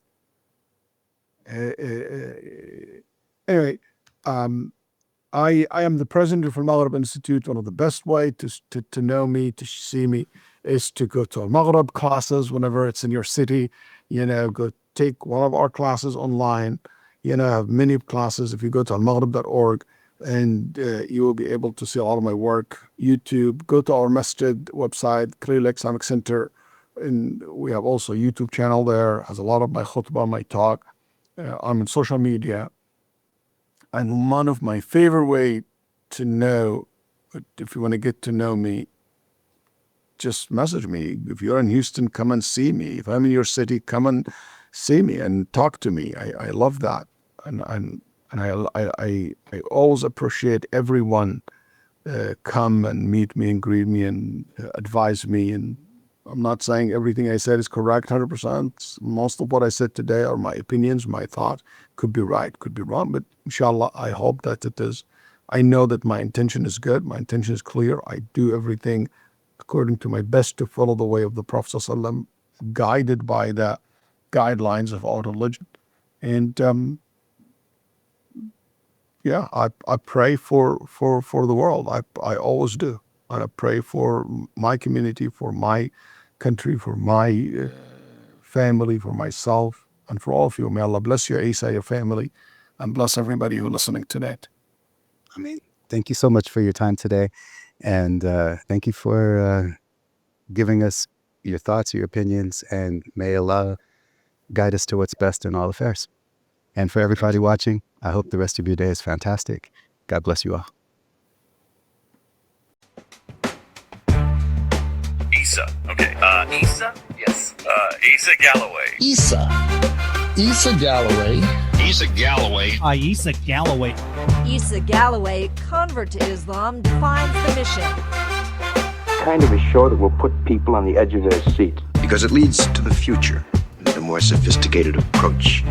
Anyway, I am the president of AlMaghrib Institute. One of the best way to know me, to see me, is to go to AlMaghrib classes whenever it's in your city. You know, go take one of our classes online. You know, I have many classes. If you go to almaghrib.org, and you will be able to see all of my work. YouTube, go to our masjid website, CLIC Islamic Center, and we have also a YouTube channel there. Has a lot of my khutbah, my talk. I'm on social media. And one of my favorite way to know, if you want to get to know me, just message me. If you're in Houston, come and see me. If I'm in your city, come and see me and talk to me. I love that. And I always appreciate everyone come and meet me and greet me and advise me. And I'm not saying everything I said is correct 100%. Most of what I said today are my opinions, my thoughts. Could be right, could be wrong, but inshallah, I hope that it is. I know that my intention is good. My intention is clear. I do everything according to my best to follow the way of the Prophet ﷺ, guided by the guidelines of our religion. And yeah, I pray for the world. I always do. And I pray for my community, for my country, for my family, for myself, and for all of you. May Allah bless you, Isa, your family, and bless everybody who's listening tonight. I mean, thank you so much for your time today. And thank you for giving us your thoughts, your opinions, and may Allah guide us to what's best in all affairs. And for everybody watching, I hope the rest of your day is fantastic. God bless you all. Isa. Okay. Isa? Yes. Isa Galloway. Isa Galloway. Isa Galloway. Isa Galloway. Isa Galloway, convert to Islam, defines the mission. Kind of a show that will put people on the edge of their seat. Because it leads to the future with a more sophisticated approach.